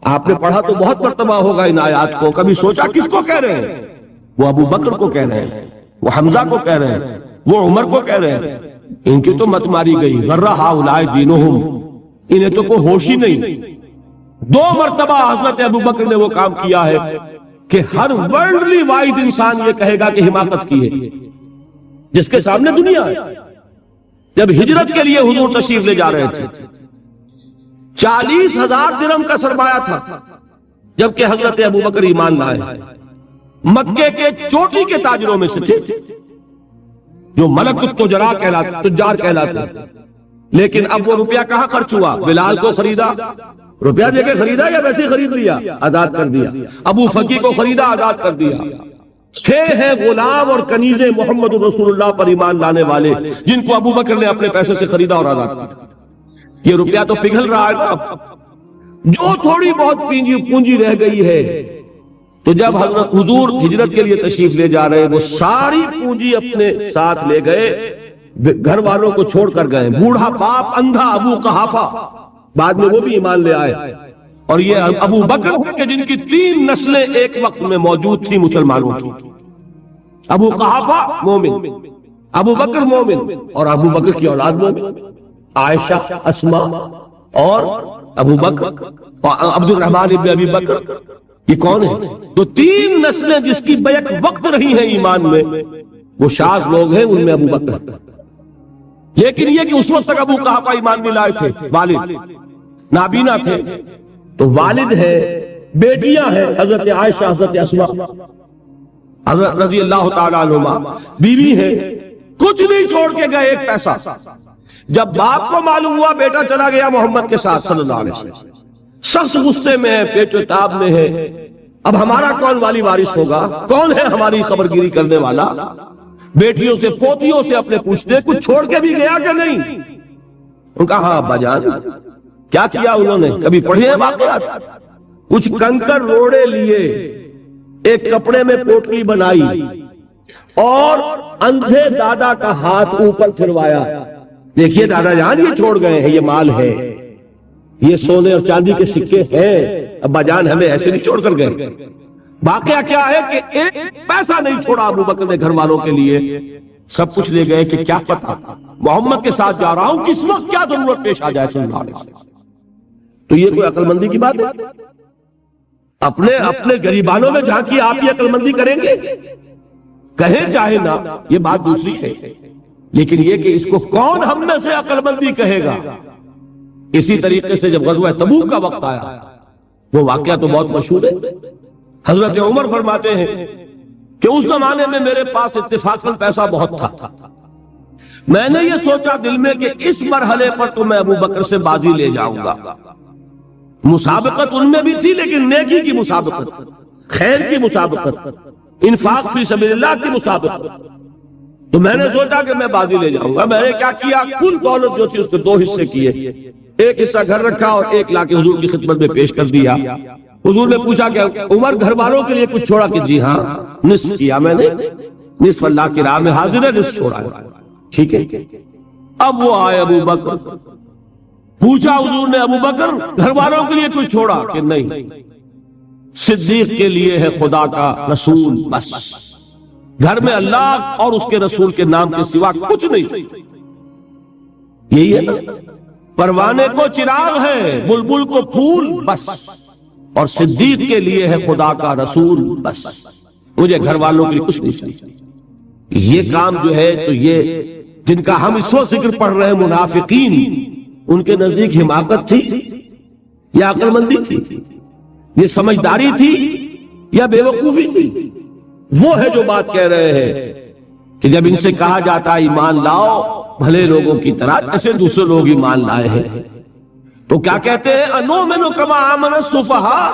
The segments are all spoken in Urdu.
آپ نے پڑھا تو بہت مرتبہ ہوگا ان آیات کو، کبھی سوچا کس کو کہہ رہے ہیں؟ وہ ابو بکر کو کہہ رہے ہیں، وہ حمزہ کو کہہ رہے ہیں، وہ عمر کو کہہ رہے ہیں۔ ان کی تو مت ماری گئی، غرہ ہؤلاء دینہم، انہیں تو کوئی ہوش ہی نہیں۔ 2 مرتبہ حضرت ابو بکر نے وہ کام کیا ہے کہ ہر ورلڈلی وائڈ انسان یہ کہے گا کہ حماقت کی ہے، جس کے سامنے دنیا ہے۔ جب ہجرت کے لیے حضور تشریف لے جا رہے تھے، 40,000 درہم کا سرمایہ تھا، جبکہ حضرت ابو بکر ایمان لائے، مکے کے چوٹی کے تاجروں میں سے تھے، جو ملک تجار کہلاتے، لیکن اب وہ روپیہ کہاں خرچ ہوا؟ بلال کو خریدا، روپیہ دے کے خریدا یا ویسے خرید لیا؟ آزاد کر دیا۔ ابو فقی کو خریدا، آزاد کر دیا۔ 6 ہیں غلام اور کنیزیں محمد رسول اللہ پر ایمان لانے والے، جن کو ابو بکر نے اپنے پیسے سے خریدا اور آزاد کیا۔ یہ روپیہ تو پگھل رہا ہے نا، جو تھوڑی بہت پونجی رہ گئی ہے۔ تو جب حضرت حضور ہجرت کے لیے تشریف لے جا رہے، وہ ساری پونجی اپنے ساتھ لے گئے، گھر والوں کو چھوڑ کر گئے، بوڑھا باپ اندھا ابو قحافہ، بعد میں وہ بھی ایمان لے آئے۔ اور یہ ابو بکر ہے کہ جن کی 3 نسلیں ایک وقت میں موجود تھی مسلمانوں کی۔ ابو قحافہ مومن، ابو بکر مومن، اور ابو بکر کی اولاد مومن، عائشہ، اسما اور ابو بکر اور عبد الرحمن ابن ابی بکر۔ یہ کون ہے؟ تو 3 نسلیں جس کی بیک وقت رہی ہیں ایمان میں، وہ شاذ لوگ ہیں، ان میں ابو بکر ہے۔ لیکن یہ کہ اس وقت تک ابو قحافہ ایمان نہیں لائے تھے، والد نابینا تھے، تو والد ہے، بیٹیاں ہیں حضرت عائشہ، حضرت اسما حضرت رضی اللہ تعالیٰ عنہما، بیوی ہے، کچھ نہیں چھوڑ کے گئے، ایک پیسہ۔ جب باپ کو معلوم ہوا بیٹا چلا گیا محمد کے ساتھ صلی اللہ علیہ وسلم، سخت غصے میں ہے، پیٹ و تاب میں ہے، اب ہمارا کون والی وارث ہوگا؟ کون ہے ہماری خبرگیری کرنے والا؟ بیٹیوں سے پوتیوں سے اپنے پوچھتے کچھ چھوڑ کے بھی گیا کہ نہیں؟ ان کا ہاں ابا جان۔ کیا کیا انہوں نے؟ کبھی پڑھے ہیں واقعات؟ کچھ کنکر روڑے لیے، ایک کپڑے میں پوٹلی بنائی اور اندھے دادا کا ہاتھ اوپر پھروایا، دیکھیے دادا جان یہ چھوڑ گئے ہیں، یہ مال ہے، یہ سونے اور چاندی کے سکے ہیں، ابا جان ہمیں ایسے نہیں چھوڑ کر گئے۔ واقعہ کیا ہے کہ ایک پیسہ نہیں چھوڑا ابو بکر نے گھر والوں کے لیے، سب کچھ لے گئے کہ کیا پتہ محمد کے ساتھ جا رہا ہوں، کس وقت کیا ضرورت پیش آ جائے صلی اللہ علیہ وسلم۔ تو یہ کوئی عقل مندی کی بات ہے؟ اپنے غریبانوں میں جھانکی، آپ یہ عقل مندی کریں گے؟ کہیں چاہے نہ، یہ بات دوسری ہے، لیکن یہ کہ اس کو کون ہم میں سے عقل مندی کہے گا؟ اسی طریقے سے جب غزوہ تبوک کا وقت آیا، وہ واقعہ تو بہت مشہور ہے، حضرت عمر فرماتے ہیں کہ اس زمانے میں میرے پاس اتفاقاً پیسہ بہت تھا، میں نے یہ سوچا دل میں کہ اس مرحلے پر تو میں ابو بکر سے بازی لے جاؤں گا۔ مسابقت ان میں بھی تھی، لیکن نیکی کی مسابقت، خیر کی مسابقت، انفاق فی سبیل اللہ کی مسابقت۔ تو میں نے سوچا کہ میں بازی لے جاؤں گا۔ میں نے کیا کیا، کل دولت جو تھی اس کے 2 حصے کیے، ایک حصہ گھر رکھا اور 1 لا کے حضور کی خدمت میں پیش کر دیا۔ حضور نے پوچھا کہ عمر گھر والوں کے لیے کچھ چھوڑا؟ کہ جی ہاں، نصف کیا میں نے، نصف اللہ کی راہ میں حاضر ہے، نصف چھوڑا ہے، ٹھیک ہے۔ اب وہ آئے ابو بکر، پوچھا حضور نے ابو بکر گھر والوں کے لیے کچھ چھوڑا؟ کہ نہیں، صدیق کے لیے ہے خدا کا رسول، بس گھر میں اللہ اور اس کے رسول کے نام کے سوا کچھ نہیں۔ یہی ہے نا، پروانے کو چراغ ہے، بلبل کو پھول، بس، اور صدیق کے لیے ہے خدا کا رسول، بس، مجھے گھر والوں کے لیے کچھ نہیں چاہیے۔ یہ کام جو ہے، تو یہ جن کا ہم اس وقت ذکر پڑھ رہے ہیں منافقین، ان کے نزدیک حماقت تھی یا عقل مندی تھی؟ یہ سمجھداری تھی یا بے وقوفی تھی؟ وہ ہے جو بات کہہ رہے ہیں کہ جب ان سے کہا جاتا ہے ایمان لاؤ بھلے لوگوں کی طرح جیسے دوسرے لوگ ایمان لائے ہیں، تو کیا کہتے ہیں؟ انؤمن کما آمن السفہاء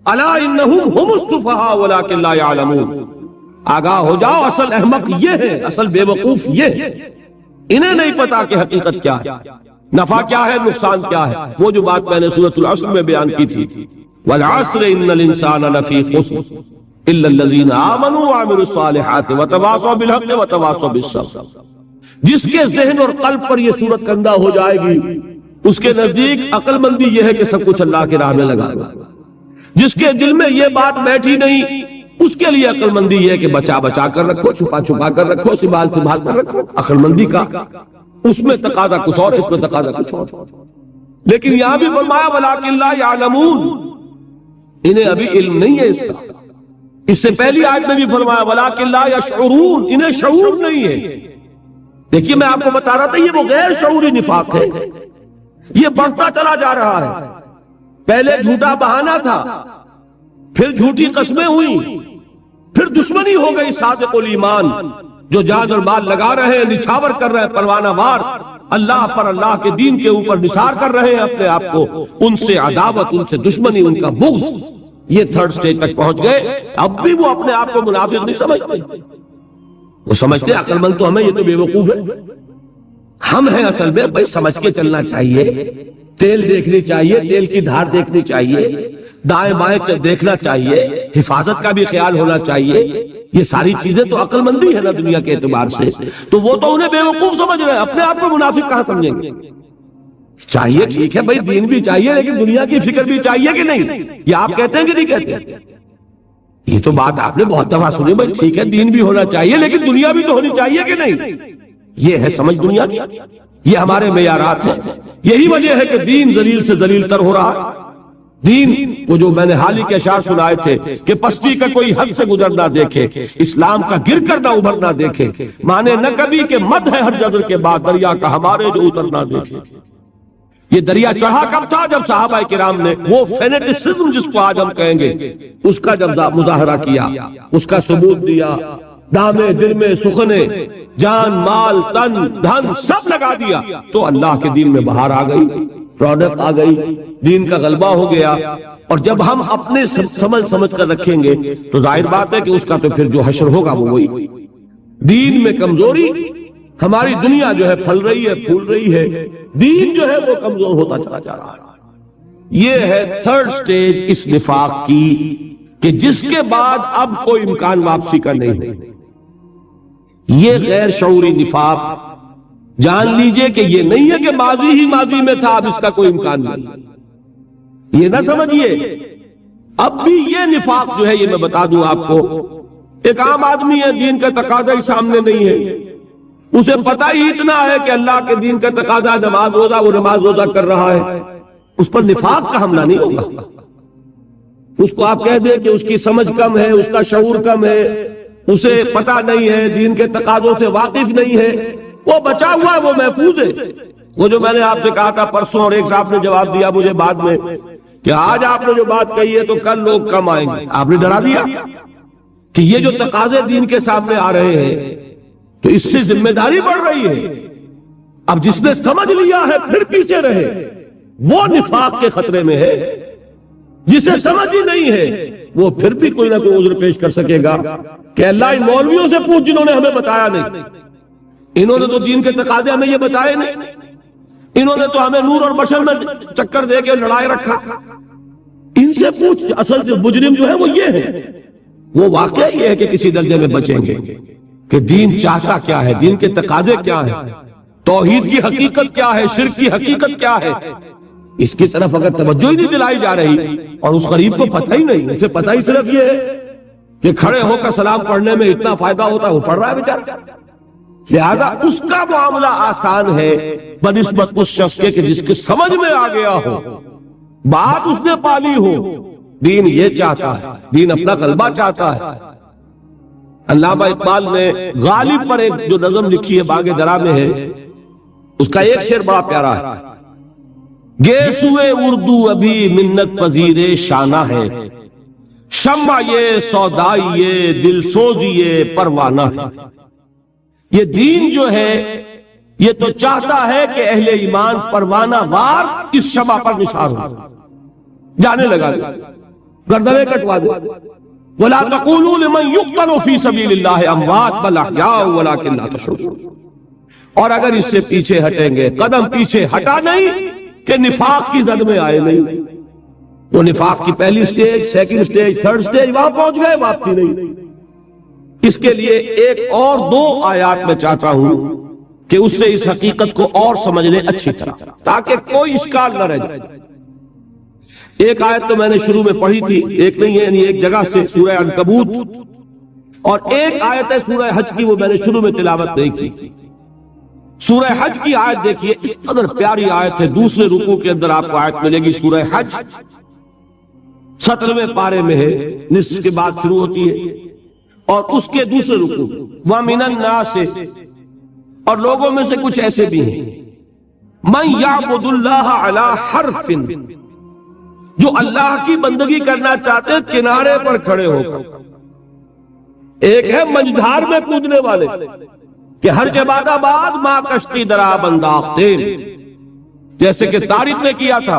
الا انہم هم السفہاء ولکن لا یعلمون۔ آگاہ ہو جاؤ، اصل احمق یہ ہے، اصل بے وقوف یہ ہے، انہیں نہیں پتا کہ حقیقت کیا ہے، نفع کیا ہے، نقصان کیا ہے۔ وہ جو بات میں نے سورۃ العصر میں بیان کی تھی، والعصر ان الانسان لفی خسر الا الذین آمنوا وعملوا الصالحات وتواصوا بالحق وتواصوا بالصبر۔ جس کے ذہن اور قلب پر یہ صورت کندہ ہو جائے گی، اس کے نزدیک عقل مندی یہ ہے کہ سب کچھ اللہ کے راہ میں لگا دو. جس کے دل میں یہ بات بیٹھی نہیں اس کے لیے عقل مندی یہ ہے کہ بچا بچا کر رکھو، چھپا چھپا کر رکھو، سنبھال سنبھال کر رکھو. عقل مندی کا اس میں تقاضا کچھ اور، اس میں تقاضا کچھ اور. لیکن یہاں بھی فرمایا وَلَٰكِن لَا يَعْلَمُونَ، انہیں ابھی علم نہیں ہے اس کا. اس سے پہلی آیت میں بھی فرمایا وَلَٰكِن لَا يَشْعُرُونَ، انہیں شعور نہیں ہے. دیکھیے میں آپ کو بتا رہا تھا یہ وہ غیر شعوری نفاق ہے، یہ بڑھتا چلا جا رہا ہے. پہلے جھوٹا بہانہ تھا، پھر جھوٹی قسمیں ہوئیں، پھر دشمنی ہو گئی صادق الایمان جو جان اور مال لگا رہے ہیں، نچھاور کر رہے ہیں پروانہ وار اللہ پر، اللہ کے دین کے اوپر نثار کر رہے ہیں اپنے آپ کو. ان سے عداوت، ان سے دشمنی، ان کا بغض، یہ تھرڈ سٹیج تک پہنچ گئے. اب بھی وہ اپنے آپ کو منافق نہیں سمجھتے، وہ سمجھتے عقل مند تو ہمیں، یہ تو بے وقوف ہے. ہم ہیں اصل میں بھائی سمجھ کے چلنا چاہیے، تیل دیکھنی چاہیے، تیل کی دھار دیکھنی چاہیے، دائیں بائیں دیکھنا چاہیے، حفاظت کا بھی خیال ہونا چاہیے. یہ ساری چیزیں تو عقل مندی ہے نا دنیا کے اعتبار سے. تو وہ تو انہیں بے وقوف سمجھ رہے ہیں، اپنے آپ کو منافق کہاں سمجھیں گے؟ چاہیے ٹھیک ہے بھائی، دین بھی چاہیے لیکن دنیا کی فکر بھی چاہیے کہ نہیں؟ یہ آپ کہتے ہیں کہ نہیں کہتے؟ یہ تو بات آپ نے بہت دفعہ سنی بھائی، ٹھیک ہے دین بھی ہونا چاہیے لیکن دنیا بھی تو ہونی چاہیے کہ نہیں؟ یہ ہے سمجھ دنیا کی، یہ ہمارے معیارات ہیں. یہی وجہ ہے کہ دین ذلیل سے ذلیل تر ہو رہا ہے. دین وہ جو میں نے حال ہی کے اشعار سنائے تھے کہ پستی کا کوئی حد سے گزر نہ دیکھے، اسلام کا گر کر نہ ابھر نہ دیکھے، مانے نہ کبھی کہ مد ہے ہر جزر کے بعد دریا کا ہمارے جو اتر نہ دیکھے. یہ دریا چڑھا کب تھا؟ جب صحابہ کرام نے وہ فینیٹسزم جس کو آج ہم کہیں گے اس کا جب مظاہرہ کیا، اس کا ثبوت دیا، دامے دل میں سخنے، جان مال تن دھن سب لگا دیا، تو اللہ کے دین میں بہار آ گئی، پروڈکٹ آ گئی، دین کا غلبہ ہو گیا. اور جب ہم اپنے سمجھ کر رکھیں گے تو ظاہر بات ہے کہ اس کا تو پھر جو حشر ہوگا وہ وہی. دین میں کمزوری، ہماری دنیا جو ہے پھل رہی ہے، پھول رہی ہے، دین جو ہے وہ کمزور ہوتا چلا جا رہا ہے. یہ ہے تھرڈ سٹیج اس نفاق کی کہ جس کے بعد اب کوئی امکان واپسی کا نہیں ہے. یہ غیر شعوری نفاق جان لیجئے کہ یہ نہیں ہے کہ ماضی ہی ماضی میں تھا اب اس کا کوئی امکان نہیں. یہ نہ سمجھیے اب بھی یہ نفاق جو ہے، یہ میں بتا دوں آپ کو، ایک عام آدمی ہے، دین کا تقاضا ہی سامنے نہیں ہے، اسے پتہ ہی اتنا ہے کہ اللہ کے دین کا تقاضا نماز روزہ، وہ نماز روزہ کر رہا ہے، اس پر نفاق کا حملہ نہیں ہوگا. اس کو آپ کہہ دیں کہ اس کی سمجھ کم ہے، اس کا شعور کم ہے، اسے پتہ نہیں ہے، دین کے تقاضوں سے واقف نہیں ہے، وہ بچا ہوا ہے، وہ محفوظ ہے. وہ جو میں نے آپ سے کہا تھا پرسوں اور ایک صاحب نے جواب دیا مجھے بعد میں کہ آج آپ نے جو بات کہی ہے تو کل لوگ کم آئیں گے، آپ نے ڈرا دیا کہ یہ جو تقاضے دین کے سامنے آ رہے ہیں تو اس سے ذمہ داری بڑھ رہی ہے. اب جس نے سمجھ لیا ہے پھر پیچھے رہے، وہ نفاق کے خطرے میں ہے. جسے سمجھ ہی نہیں ہے وہ پھر بھی کوئی نہ کوئی عذر پیش کر سکے گا کہ اللہ ان مولویوں سے پوچھ جنہوں نے ہمیں بتایا نہیں، انہوں نے تو دین کے تقاضے ہمیں یہ بتائے نہیں، انہوں نے تو ہمیں نور اور بشر میں چکر دے کے لڑائے رکھا. ان سے پوچھ، اصل سے مجرم جو ہے وہ یہ ہے. وہ واقعہ یہ ہے کہ کسی درجے میں بچیں گے کہ دین چاہتا کیا ہے، دین کے تقاضے کیا ہیں، توحید کی حقیقت کیا ہے، شرک کی حقیقت کیا ہے. اس کی طرف اگر توجہ ہی نہیں دلائی جا رہی اور اس غریب کو پتہ ہی نہیں، اسے پتہ ہی صرف یہ ہے کہ کھڑے ہو کر سلام پڑھنے میں اتنا فائدہ ہوتا ہے، وہ پڑھ رہا ہے بیچارہ، لہذا اس کا معاملہ آسان ہے بنسبت اس شخص کے کہ جس کے سمجھ میں آ گیا ہو، بات اس نے پالی ہو. دین یہ چاہتا ہے، دین اپنا غلبہ چاہتا ہے. علامہ اقبال نے غالب پر ایک جو نظم لکھی ہے باغ درا میں ہے، اس کا ایک شعر بڑا پیارا ہے. گیسوئے اردو ابھی منت پذیر شانہ ہے، شمع یہ سودائی یہ دل سوزی یہ پروانہ ہے. یہ دین جو ہے یہ تو چاہتا ہے کہ اہل ایمان پروانہ وار اس شمع پر نثار ہو جانے لگا، گردنیں کٹوا دے. وَلَا تَقُولُوا لِمَنْ يُقْتَلُ فِي سَبِيلِ اللَّهِ أَمْوَاتٌ بَلْ أَحْيَاءٌ وَلَكِنْ لَا تَشْعُرُونَ. اور اگر اس سے پیچھے ہٹیں گے، قدم پیچھے ہٹا نہیں کہ نفاق کی زد میں آئے نہیں. وہ نفاق کی پہلی stage, second stage, third stage وہاں پہنچ گئے، واپسی نہیں. اس کے لیے ایک اور دو آیات میں چاہتا ہوں کہ اس سے اس حقیقت کو اور سمجھ لیں اچھی طرح تاکہ کوئی اشکال نہ رہ جائے۔ ایک آیت تو میں نے شروع میں پڑھی تھی، ایک نہیں ہے، یعنی ایک جگہ سے سورہ عنکبوت، اور ایک آیت ہے سورہ حج کی، وہ میں نے شروع میں تلاوت نہیں کی۔ سورہ حج کی آیت دیکھیے، اس قدر پیاری آیت ہے، دوسرے رکوع کے اندر آپ کو آیت ملے گی سورہ حج 17ویں پارے میں ہے، نصف کے بعد شروع ہوتی ہے، اور اس کے دوسرے رکوع وَمِنَ النَّاسِ، اور لوگوں میں سے کچھ ایسے بھی ہیں مَن يَعْبُدُ اللَّهَ عَلَى حَرْفٍ، جو اللہ کی بندگی کرنا چاہتے کنارے پر کھڑے ہو کر۔ ایک ہے منجھار میں کودنے والے کہ ہر جباد آباد ماں کشتی درا بنداختے، جیسے کہ طارق نے کیا تھا،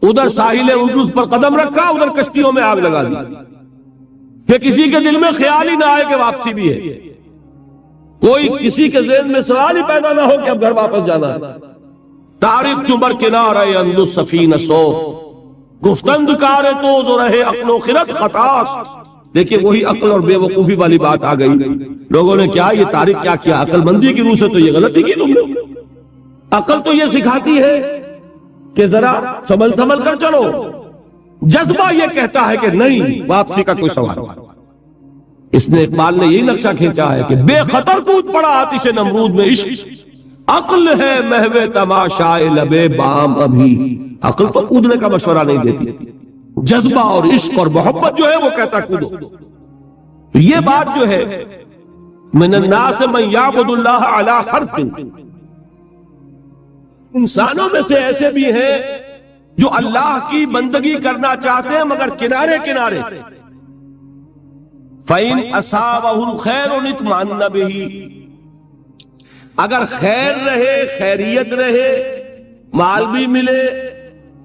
ادھر ساحل اردوس پر قدم رکھا، ادھر کشتیوں میں آگ لگا دی، کہ کسی کے دل میں خیال ہی نہ آئے کہ واپسی بھی ہے، کوئی کسی کے ذہن میں سوال ہی پیدا نہ ہو کہ اب گھر واپس جانا ہے۔ طارق چمر کنارے اندو سفینہ سو، گفتند کار تو جو رہے عقل و خرد خطاس۔ دیکھیں وہی عقل اور بے وقوفی والی بات آ گئی، لوگوں نے کیا یہ طارق کیا کیا، عقل مندی کی روح سے تو یہ غلطی کی تم نے۔ عقل تو یہ سکھاتی ہے کہ ذرا سنبھل سنبھل کر چلو، جذبہ یہ کہتا ہے کہ نہیں، واپسی کا کوئی سوال نہیں۔ اس نے اقبال نے یہی نقشہ کھینچا ہے کہ بے خطر کود پڑا آتش نمرود میں عشق، عقل ہے محو تماشائے لبے بام ابھی۔ عقل تو کودنے کا مشورہ نہیں دیتی، جذبہ اور عشق اور محبت جو ہے وہ کہتا کودو۔ یہ بات جو ہے من الناس من یعبد اللہ علی حرف، انسانوں میں سے ایسے بھی ہیں جو اللہ کی بندگی کرنا چاہتے ہیں مگر کنارے کنارے۔ فَإِنْ أَصَابَهُ الْخَيْرُ اطْمَأَنَّ بِهِ، اگر خیر رہے، خیریت رہے، مال بھی ملے،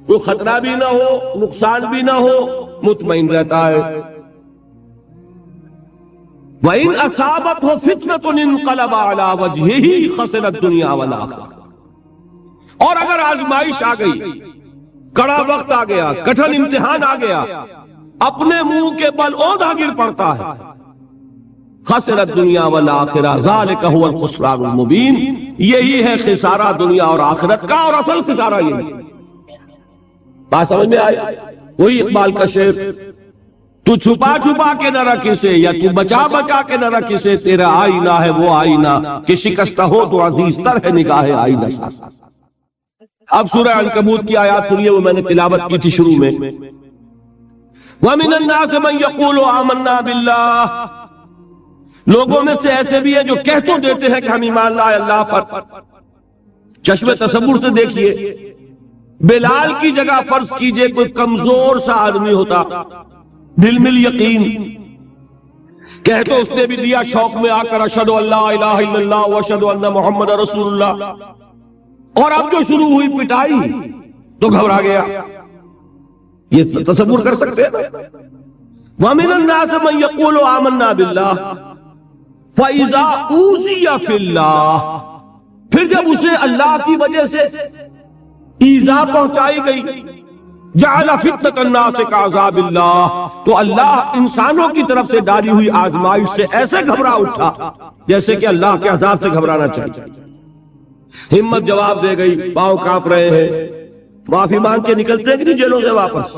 کوئی خطرہ بھی نہ ہو، نقصان بھی نہ ہو، مطمئن رہتا ہے۔ وَإِنْ أَصَابَتْهُ فِتْنَةٌ انقلب عَلَى وَجْهِهِ خَسِرَ الدُّنْيَا وَالْآخِرَةَ، اور اگر آزمائش آ گئی، کڑا وقت آ گیا، کٹھن امتحان آ گیا، اپنے منہ کے بل اوندھا گر پڑتا ہے، خسر الدنیا والآخرہ ذالک هو الخسران المبین، یہی ہے خسارہ دنیا اور آخرت کا، اور اصل خسارہ یہی۔ بات سمجھ میں آئی؟ وہی اقبال کا شعر، تو چھپا چھپا کے نہ رکھ اسے، یا تو بچا بچا کے نہ رکھ اسے، تیرا آئینہ ہے وہ آئینہ کہ شکستہ ہو تو عزیز تر ہے نگاہ آئینہ سا۔ اب سورہ عنکبوت کی آیات سنیے، وہ میں نے تلاوت کی تھی شروع میں۔ وَمِنَ النَّاسِ مَن يَقُولُ آمَنَّا بِاللَّهِ، لوگوں میں سے ایسے بھی ہیں جو کہہ تو دیتے ہیں کہ ہم ایمان لائے اللہ پر۔ چشم تصور سے دیکھیے، بلال کی جگہ فرض کیجئے کوئی کمزور سا آدمی ہوتا، دل میں یقین، کہہ تو اس نے بھی دیا شوق میں آ کر اشہد ان لا الہ الا اللہ واشہد ان محمد رسول اللہ، اور اب جو شروع ہوئی پٹائی تو گھبرا گیا۔ یہ تصور کر سکتے ہیں؟ وَمِنَ النَّاسِ مَن يَقُولُ آمَنَّا بِاللَّهِ فَإِذَا أُوذِيَ فِي اللَّهِ، پھر جب اسے اللہ کی وجہ سے ایذا پہنچائی گئی، جَعَلَ فِتْنَةَ النَّاسِ كَعَذَابِ اللَّهِ، تو اللہ انسانوں کی طرف سے ڈالی ہوئی آزمائش سے ایسے گھبرا اٹھا جیسے کہ اللہ کے عذاب سے گھبرانا چاہیے۔ ہمت جواب دے گئی، پاؤں کانپ رہے ہیں، معافی مانگ کے نکلتے ہیں کہ نہیں جیلوں سے واپس،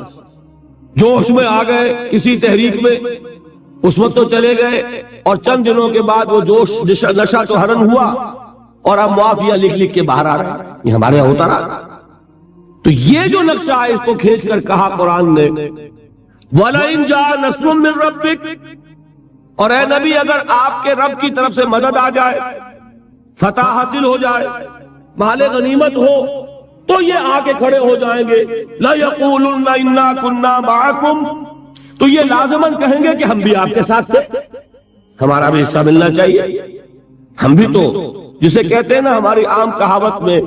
جوش میں آ گئے کسی تحریک میں، اس وقت تو چلے گئے، اور چند دنوں کے بعد وہ جوش نشہ تو حرم ہوا، اور اب معافیاں لکھ لکھ کے باہر آ رہا ہے، یہ ہمارے یہاں ہوتا رہا۔ تو یہ جو نقشہ ہے اس کو کھینچ کر کہا قرآن نے، وَلَئِن جَاءَ نَصْرٌ مِّن رَّبِّكَ، اور اے نبی اگر آپ کے رب کی طرف سے مدد آ جائے، فتح حاصل ہو جائے، مال غنیمت ہو، تو یہ آگے کھڑے ہو جائیں گے، لَيَقُولُنَّ إِنَّا كُنَّا مَعَكُمْ، تو یہ لازماً کہیں گے کہ ہم بھی آپ کے ساتھ تھے، ہمارا بھی حصہ ملنا چاہیے۔ ہم بھی تو، جسے کہتے ہیں نا ہماری عام کہاوت میں،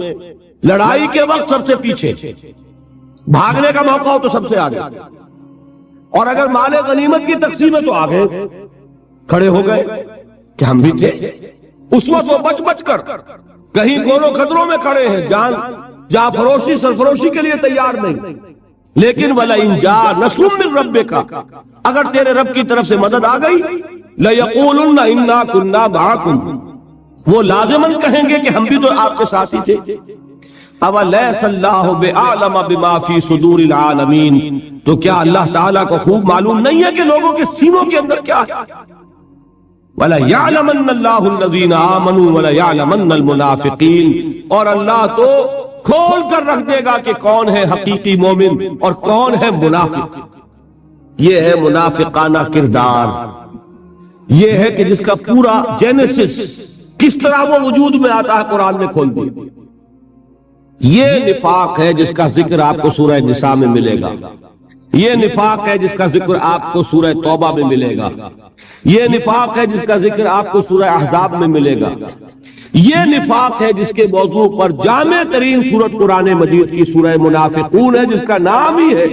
لڑائی کے وقت سب سے پیچھے، بھاگنے کا موقع ہو تو سب سے آگے، اور اگر مال غنیمت کی تقسیم ہے تو آگے کھڑے ہو گئے کہ ہم بھی تھے۔ اس وقت وہ بچ بچ کر کہیں گولوں خطروں میں کھڑے ہیں، جان فروشی سرفروشی کے لیے تیار نہیں، لیکن وَلَئِن جَاءَ نَصْرٌ مِّن رَّبِّكَ، اگر تیرے رب کی طرف سے مدد آ گئی، لَيَقُولُنَّ إِنَّا كُنَّا مَعَكُمْ، وہ لازماً کہیں گے کہ ہم بھی تو آپ کے ساتھ ہی تھے۔ اولیس اللہ بعالم بما فی صدور العالمین، تو کیا اللہ تعالیٰ کو خوب معلوم نہیں ہے کہ لوگوں کے سینوں کے اندر کیا ہے؟ وَلَيَعْلَمَنَّ اللَّهُ الَّذِينَ آمَنُوا وَلَيَعْلَمَنَّ الْمُنَافِقِينَ، اور اللہ تو کھول کر رکھ دے گا کہ کون ہے حقیقی مومن اور کون ہے منافق۔ یہ ہے منافقانہ کردار، یہ ہے کہ جس کا پورا جینیسس کس طرح وہ وجود میں آتا ہے قرآن نے کھول دیا۔ یہ نفاق ہے جس کا ذکر آپ کو سورہ نساء میں ملے گا، یہ نفاق ہے جس کا ذکر آپ کو سورہ توبہ میں ملے گا، یہ نفاق ہے جس کا ذکر آپ کو سورہ احزاب میں ملے گا، یہ نفاق ہے جس کے موضوع پر جامع ترین سورت قرآن مجید کی سورہ منافقون ہے، جس کا نام ہی ہے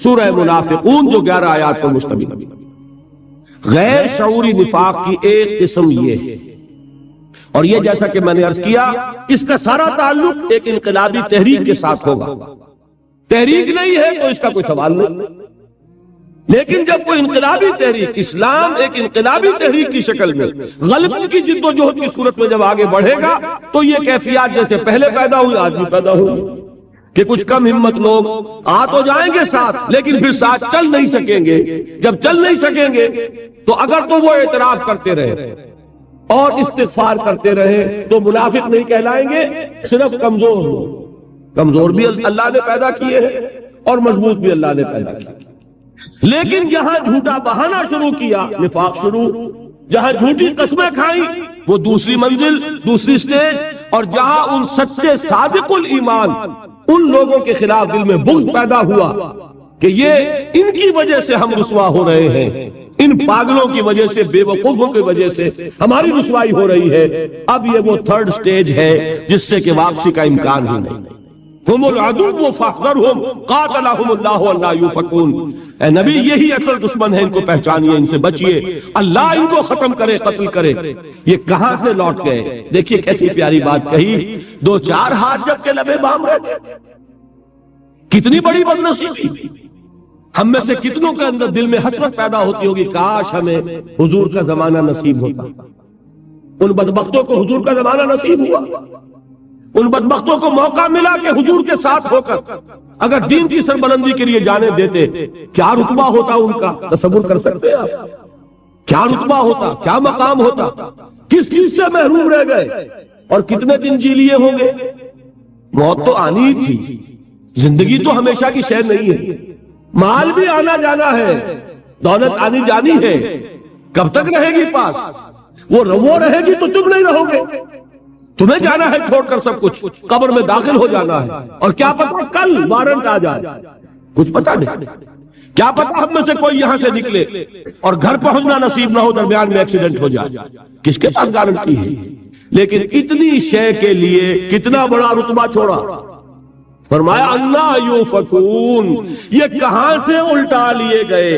سورہ منافقون، جو 11 آیات پر مشتمل ہے۔ غیر شعوری نفاق کی ایک قسم یہ ہے، اور یہ جیسا کہ میں نے عرض کیا اس کا سارا تعلق ایک انقلابی تحریک کے ساتھ ہوگا۔ تحریک نہیں ہے تو اس کا کوئی سوال نہیں، لیکن جب کوئی انقلابی تحریک، اسلام ایک انقلابی تحریک کی شکل میں غلبے کی جد و جہد کی صورت میں جب آگے بڑھے گا تو یہ کیفیات جیسے پہلے پیدا ہوئی آج بھی پیدا ہوئی، کہ کچھ کم ہمت لوگ آ تو جائیں گے ساتھ لیکن پھر ساتھ چل نہیں سکیں گے۔ جب چل نہیں سکیں گے تو اگر تو وہ اعتراف کرتے رہے اور استغفار کرتے رہے تو منافق نہیں کہلائیں گے، صرف کمزور لوگ۔ کمزور بھی اللہ نے پیدا کیے ہیں اور مضبوط بھی اللہ نے پیدا کیے، لیکن جہاں جھوٹا بہانا شروع کیا نفاق شروع، جہاں جھوٹی قسمیں کھائیں وہ دوسری منزل، دوسری سٹیج، اور جہاں ان سچے صادق الایمان ان لوگوں کے خلاف دل میں بغض پیدا ہوا کہ یہ ان کی وجہ سے ہم رسوا ہو رہے ہیں، ان پاگلوں کی وجہ سے، بے وقوفوں کی وجہ سے ہماری رسوائی ہو رہی ہے، اب یہ وہ تھرڈ سٹیج ہے جس سے کہ واپسی کا امکان ہی نہیں۔ ہم العدو فاحذرہم قاتلہم اللہ الا یؤفکون، اے نبی یہی اصل دشمن ہے، ان کو پہچانیے، ان سے بچیے، اللہ ان کو ختم کرے، قتل کرے۔ یہ کہاں سے لوٹ گئے؟ دیکھیے کیسی پیاری بات کہی، 2-4 ہاتھ جب کے لبے بام رہتے، کتنی بڑی بدنصیبی۔ ہم میں سے کتنوں کے اندر دل میں حسرت پیدا ہوتی ہوگی، کاش ہمیں حضور کا زمانہ نصیب ہوتا۔ ان بدبختوں کو حضور کا زمانہ نصیب ہوا، ان بدبختوں کو موقع ملا کہ حضور کے ساتھ ہو کر اگر دین کی سربلندی کے لیے جانے دیتے، کیا رتبہ ہوتا ان کا؟ تصور کر سکتے ہیں آپ؟ کیا رتبہ ہوتا، کیا مقام ہوتا، کس چیز سے محروم رہ گئے اور کتنے دن جی لیے ہوں گے۔ موت تو آنی ہی تھی، زندگی تو ہمیشہ کی شے نہیں ہے، مال بھی آنا جانا ہے، دولت آنی جانی ہے، کب تک رہے گی پاس؟ وہ رہے گی تو تم نہیں رہو گے، تمہیں جانا ہے چھوڑ کر سب کچھ، قبر میں داخل ہو جانا ہے، اور کیا پتا کل وارنٹ آ جائے، کچھ پتا نہیں، کیا پتا ہم میں سے کوئی یہاں سے نکلے اور گھر پہنچنا نصیب نہ ہو، درمیان میں ایکسیڈنٹ ہو جائے، کس کے پاس گارنٹی ہے؟ لیکن اتنی شے کے لیے کتنا بڑا رتبہ چھوڑا، فرمایا اللہ یوفکون، یہ کہاں سے الٹا لیے گئے۔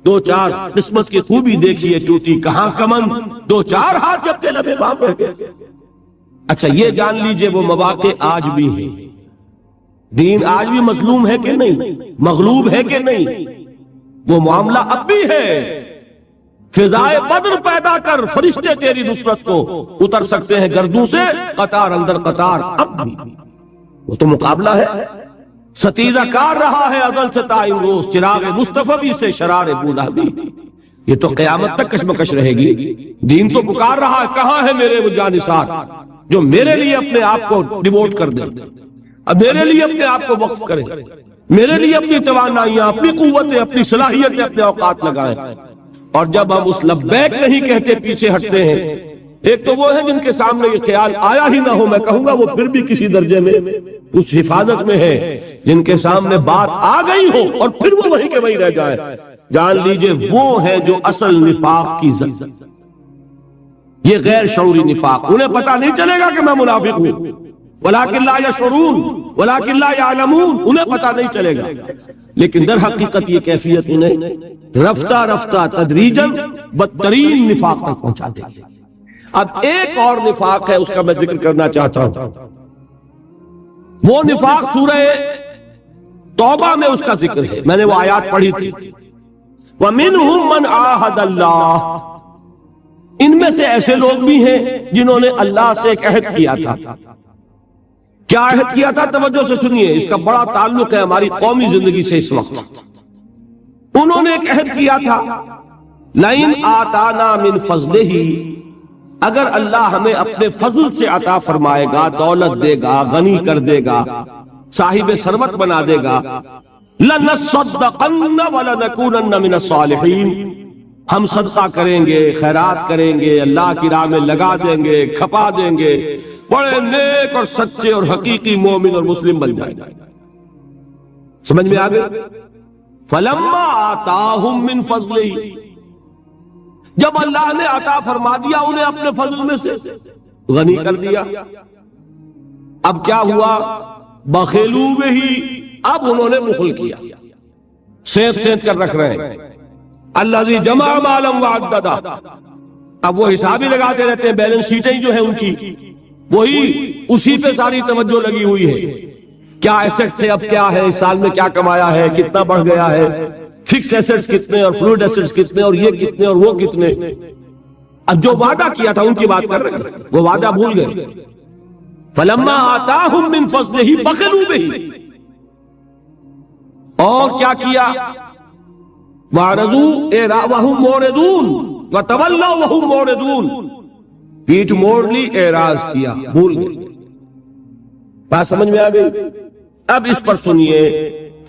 2-4 قسمت کی خوبی دیکھیے ٹوٹی کہاں کمن، 2-4 ہاتھ جب کے لبے بام رہ گئے۔ اچھا یہ جان لیجئے وہ مواقع آج بھی ہیں، دین آج بھی مظلوم ہے کہ نہیں، مغلوب ہے کہ نہیں، وہ معاملہ اب بھی ہے۔ فضائے بدر پیدا کر، فرشتے تیری نصرت کو اتر سکتے ہیں گردوں سے قطار اندر قطار، اب بھی وہ تو مقابلہ ہے، ستیزہ کار رہا ہے ازل سے تا امروز، چراغ مصطفی سے شرار بولہبی، یہ تو قیامت تک کشمکش رہے گی۔ دین تو پکار رہا ہے، کہاں ہے میرے وہ جانثار جو میرے لیے اپنے آپ کو ڈیووٹ کر دے، اب میرے لیے اپنے آپ کو وقف کرے، میرے لیے اپنی توانائیاں، اپنی قوتیں، اپنی صلاحیتیں، اپنے اوقات لگائیں۔ اور جب ہم اس لبیک نہیں کہتے پیچھے ہٹتے ہیں، ایک تو وہ ہے جن کے سامنے یہ خیال آیا ہی نہ ہو، میں کہوں گا وہ پھر بھی کسی درجے میں کچھ حفاظت میں ہے، جن کے سامنے بات آ گئی ہو اور پھر وہ وہیں کے وہیں رہ جائے، جان لیجئے وہ ہے جو اصل نفاق کی زد۔ یہ غیر شعوری نفاق، انہیں پتا نہیں چلے گا کہ میں منافق ہوں، ولکن لا یشعرون ولکن لا یعلمون، انہیں پتا نہیں چلے گا، لیکن در حقیقت یہ کیفیت انہیں رفتہ رفتہ تدریجاً بدترین نفاق تک پہنچا دے گی۔ اب ایک اور نفاق ہے، اس کا میں ذکر کرنا چاہتا ہوں، وہ نفاق سورہ توبہ میں اس کا ذکر ہے، میں نے وہ آیات پڑھی تھی، وَمِنْهُمْ مَنْ عَاهَدَ اللَّهَ، ان میں سے ایسے لوگ بھی ہیں جنہوں نے اللہ سے ایک عہد کیا تھا. کیا عہد کیا تھا؟ توجہ سے سنیے، اس کا بڑا تعلق ہے ہماری قومی زندگی سے اس وقت. انہوں نے ایک عہد کیا تھا، لئن آتانا من فضلہ، اگر اللہ ہمیں اپنے فضل سے عطا فرمائے گا، دولت دے گا، غنی کر دے گا، صاحب ثروت بنا دے گا، لنصدقن ولنکونن من الصالحین، ہم صدقہ کریں گے، خیرات کریں گے، اللہ کی راہ میں لگا دیں گے، کھپا دیں گے، بڑے نیک اور سچے اور حقیقی مومن اور مسلم بن جائیں گے. سمجھ میں آ گئی؟ فلما آتاہم من فضلہ، جب اللہ نے عطا فرما دیا انہیں اپنے فضل میں سے، غنی کر دیا، اب کیا ہوا؟ بخیلوا بہ، اب انہوں نے بخل کیا، سینت سینت کر رکھ رہے ہیں. الذی جمع مالا وعددہ، اب وہ حساب ہی لگاتے رہتے ہیں، بیلنس شیٹیں جو ہیں ان کی وہی اسی پہ ساری توجہ لگی ہوئی ہے. کیا ایسٹ سے اب کیا ہے، اس سال میں کیا کمایا ہے، کتنا بڑھ گیا ہے، فکسڈ ایسٹس کتنے اور فلوئڈ ایسٹس کتنے اور یہ کتنے اور وہ کتنے. اب جو وعدہ کیا تھا ان کی بات کر رہے ہیں، وہ وعدہ بھول گئے. فلما آتاہم من فضلہ بخلوا بہ، اور کیا کیا؟ وَعْرَضُوا وَهُمْ مُعْرِضُونَ وَتَوَلَّوْا وَهُمْ مُعْرِضُونَ، پیٹھ موڑ لی، اعراض کیا، بھول گئے. بات سمجھ میں آ گئی؟ اب اس پر سنیے،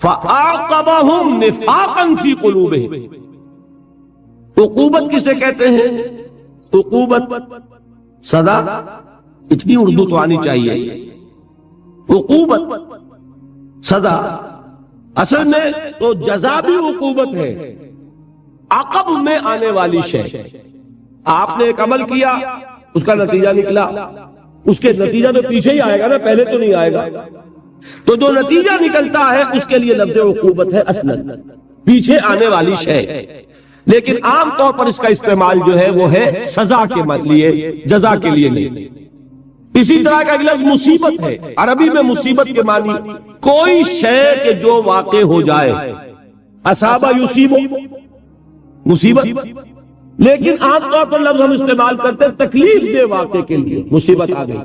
فَأَعْقَبَهُمْ نِفَاقًا فِي قُلُوبِهِمْ. عقوبت کسے کہتے ہیں؟ عقوبت سزا، اتنی اردو تو آنی چاہیے. عقوبت سزا، اصل میں تو جزا بھی عقوبت ہے، عقب میں آنے والی شے. آپ نے ایک عمل کیا، اس کا نتیجہ نکلا، اس کے نتیجہ تو پیچھے ہی آئے گا نا، پہلے تو نہیں آئے گا. تو جو نتیجہ نکلتا ہے اس کے لیے لفظ عقوبت ہے، اصلاً پیچھے آنے والی شے. لیکن عام طور پر اس کا استعمال جو ہے وہ ہے سزا کے لیے، جزا کے لیے نہیں. اسی طرح کا لفظ مصیبت ہے، عربی میں مصیبت کے معنی کوئی شے کہ جو واقع ہو جائے، اصابہ یصیب، مصیبت. لیکن عام طور پر لفظ ہم استعمال کرتے ہیں تکلیف دے واقع کے لیے. مصیبت آ گئی،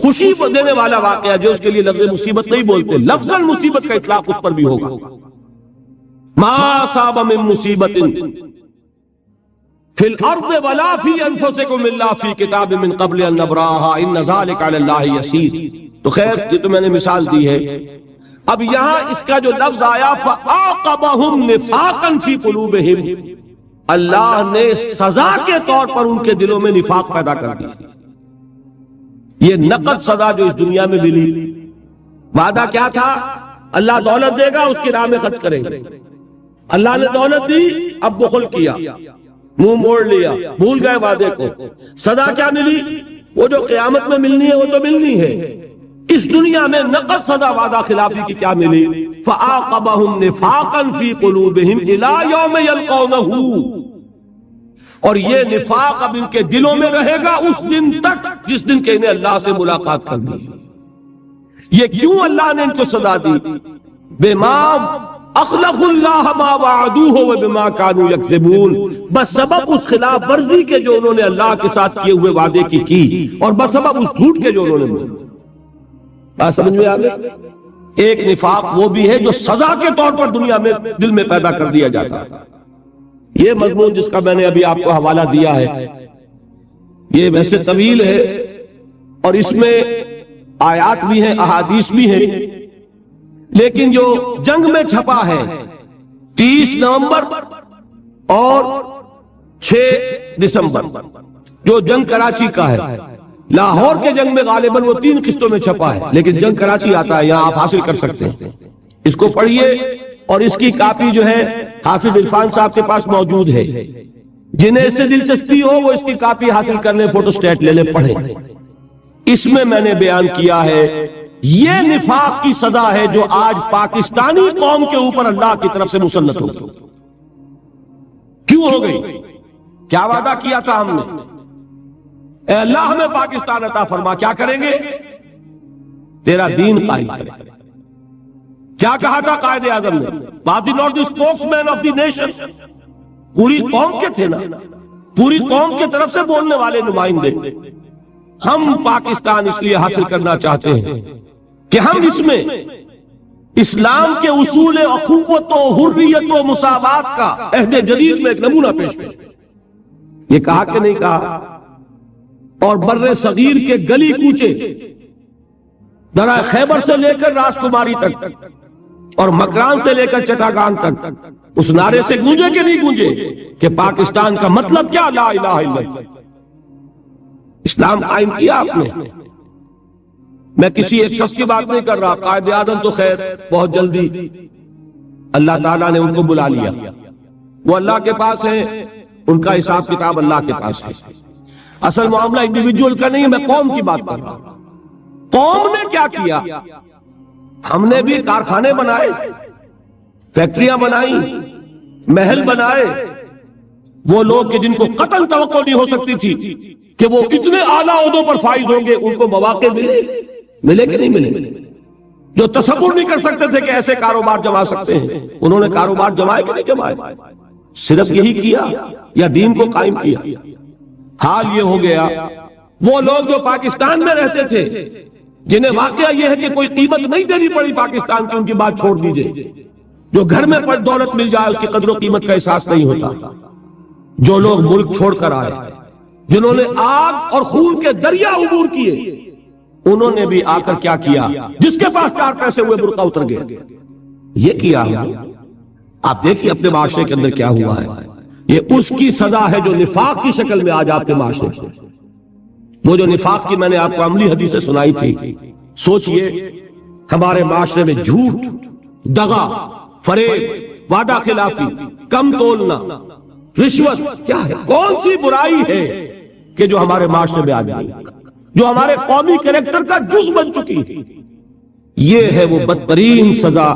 خوشی دینے والا واقعہ جو، اس کے لیے لفظ مصیبت نہیں بولتے، لفظاً مصیبت کا اطلاق اس پر بھی ہوگا. ما اصاب من مصیبت فی الارض ولا فی انفسکم الا فی کتاب من قبل ان نبرأها ان ذلک علی اللہ یسیر. تو خیر یہ تو میں نے مثال دی ہے. اب یہاں اس کا جو لفظ آیا فَأَعْقَبَهُمْ نِفَاقًا فِي قُلُوبِهِمْ، اللہ نے سزا کے طور پر ان کے دلوں میں نفاق پیدا کر دیا. یہ نقد سزا جو اس دنیا میں ملی، وعدہ کیا تھا؟ اللہ دولت دے گا، اس کی راہ میں خرچ کریں گے. اللہ نے دولت دی، اب بخل کیا، منہ موڑ لیا، بھول گئے وعدے کو. سزا کیا ملی؟ وہ جو قیامت میں ملنی ہے وہ تو ملنی ہے. اس دنیا میں نقد سزا وعدہ خلافی کی کیا ملی؟ فَأَعْقَبَهُمْ نِفَاقًا فِي قُلُوبِهِمْ إِلَىٰ يَوْمِ يَلْقَوْنَهُ، اور یہ نفاق اب ان کے دلوں میں رہے گا اس دن تک جس دن کہ انہیں اللہ سے ملاقات کرنی. یہ کیوں اللہ نے ان کو سزا دی؟ بِمَا أَخْلَفُوا اللَّهَ مَا وَعَدُوهُ وَبِمَا كَانُوا يَكْذِبُونَ، بس سبب اس خلاف ورزی کے جو انہوں نے اللہ کے ساتھ کیے ہوئے وعدے کی، اور بس سبب اس جھوٹ کے جو انہوں نے بولا. بات سمجھ میں آ گئی؟ ایک نفاق وہ بھی ہے جو سزا کے طور پر دنیا میں دل میں پیدا کر دیا جاتا ہے. یہ مضمون جس کا میں نے ابھی آپ کو حوالہ دیا ہے، یہ ویسے طویل ہے اور اس میں آیات بھی ہیں، احادیث بھی ہیں، لیکن جو جنگ میں چھپا ہے 30 نومبر اور 6 دسمبر، جو جنگ کراچی کا ہے، لاہور کے جنگ میں غالباً وہ 3 قسطوں میں چھپا ہے، لیکن جنگ کراچی آتا ہے، یہاں آپ حاصل کر سکتے ہیں. اس کو پڑھیے، اور اس کی کاپی جو ہے حافظ عرفان صاحب کے پاس موجود ہے. جنہیں اس سے دلچسپی ہو وہ اس کی کاپی حاصل کر لیں، فوٹو سٹیٹ لے لیں، پڑھیں. اس میں میں نے بیان کیا ہے یہ نفاق کی سزا ہے جو آج پاکستانی قوم کے اوپر اللہ کی طرف سے مسلط ہو گئی. کیوں ہو گئی؟ کیا وعدہ کیا تھا ہم نے؟ اے اللہ ہمیں پاکستان عطا فرما، کیا کریں گے؟ تیرا دین قائم کریں. کیا کہا تھا قائد اعظم نے؟ Was he not the spokesman of the nation? پوری قوم کے تھے نا. پوری قوم کی طرف سے بولنے والے نمائندے. ہم پاکستان اس لیے حاصل کرنا چاہتے ہیں کہ ہم اس میں اسلام کے اصول اخوت و حریت و مساوات کا عہد جدید میں ایک نمونہ پیش کریں. یہ کہا کہ نہیں کہا؟ اور بر صغیر کے گلی کوچے درہ خیبر سے لے کر راجکماری تک اور مکران سے لے کر چٹاگان تک اس نعرے سے گونجے کہ نہیں گونجے کہ پاکستان کا مطلب کیا لا الہ الا اللہ. اسلام قائم کیا آپ نے. میں کسی ایک شخص کی بات نہیں کر رہا. قائد اعظم تو خیر بہت جلدی اللہ تعالیٰ نے ان کو بلا لیا. وہ اللہ کے پاس ہے, ان کا حساب کتاب اللہ کے پاس ہے. اصل معاملہ انڈیویجول کا نہیں, میں قوم کی بات کر رہا ہوں. قوم نے کیا کیا؟ ہم نے بھی کارخانے بنائے, فیکٹریاں بنائی, محل بنائے. وہ لوگ کہ جن کو قطعاً توقع نہیں ہو سکتی تھی کہ وہ اتنے اعلیٰ عہدوں پر فائز ہوں گے, ان کو مواقع ملے کہ نہیں ملے؟ جو تصور نہیں کر سکتے تھے کہ ایسے کاروبار جما سکتے ہیں, انہوں نے کاروبار جمائے کہ نہیں جمائے؟ صرف یہی کیا یا دین کو قائم کیا؟ حال یہ ہو گیا وہ لوگ جو پاکستان میں رہتے تھے, جنہیں واقعہ یہ ہے کہ کوئی قیمت نہیں دینی پڑی پاکستان کی, ان کی بات چھوڑ دیجئے. جو گھر میں پر دولت مل جائے اس کی قدر و قیمت کا احساس نہیں ہوتا. جو لوگ ملک چھوڑ کر آئے, جنہوں نے آگ اور خون کے دریا عبور کیے, انہوں نے بھی آ کر کیا کیا؟ جس کے پاس 4 پیسے ہوئے برقع اتر گئے. یہ کیا آپ دیکھیے اپنے معاشرے کے اندر کیا ہوا ہے. یہ اس کی سزا ہے جو نفاق کی شکل میں آج آپ کے معاشرے سے. وہ جو نفاق کی میں نے آپ کو عملی حدیثیں سنائی تھی, سوچئے ہمارے معاشرے میں جھوٹ, دغا, فریب, وعدہ خلافی, کم تولنا, رشوت کیا ہے؟ کون سی برائی ہے کہ جو ہمارے معاشرے میں آ گئی, جو ہمارے قومی کریکٹر کا جز بن چکی ہے؟ یہ ہے وہ بدترین سزا,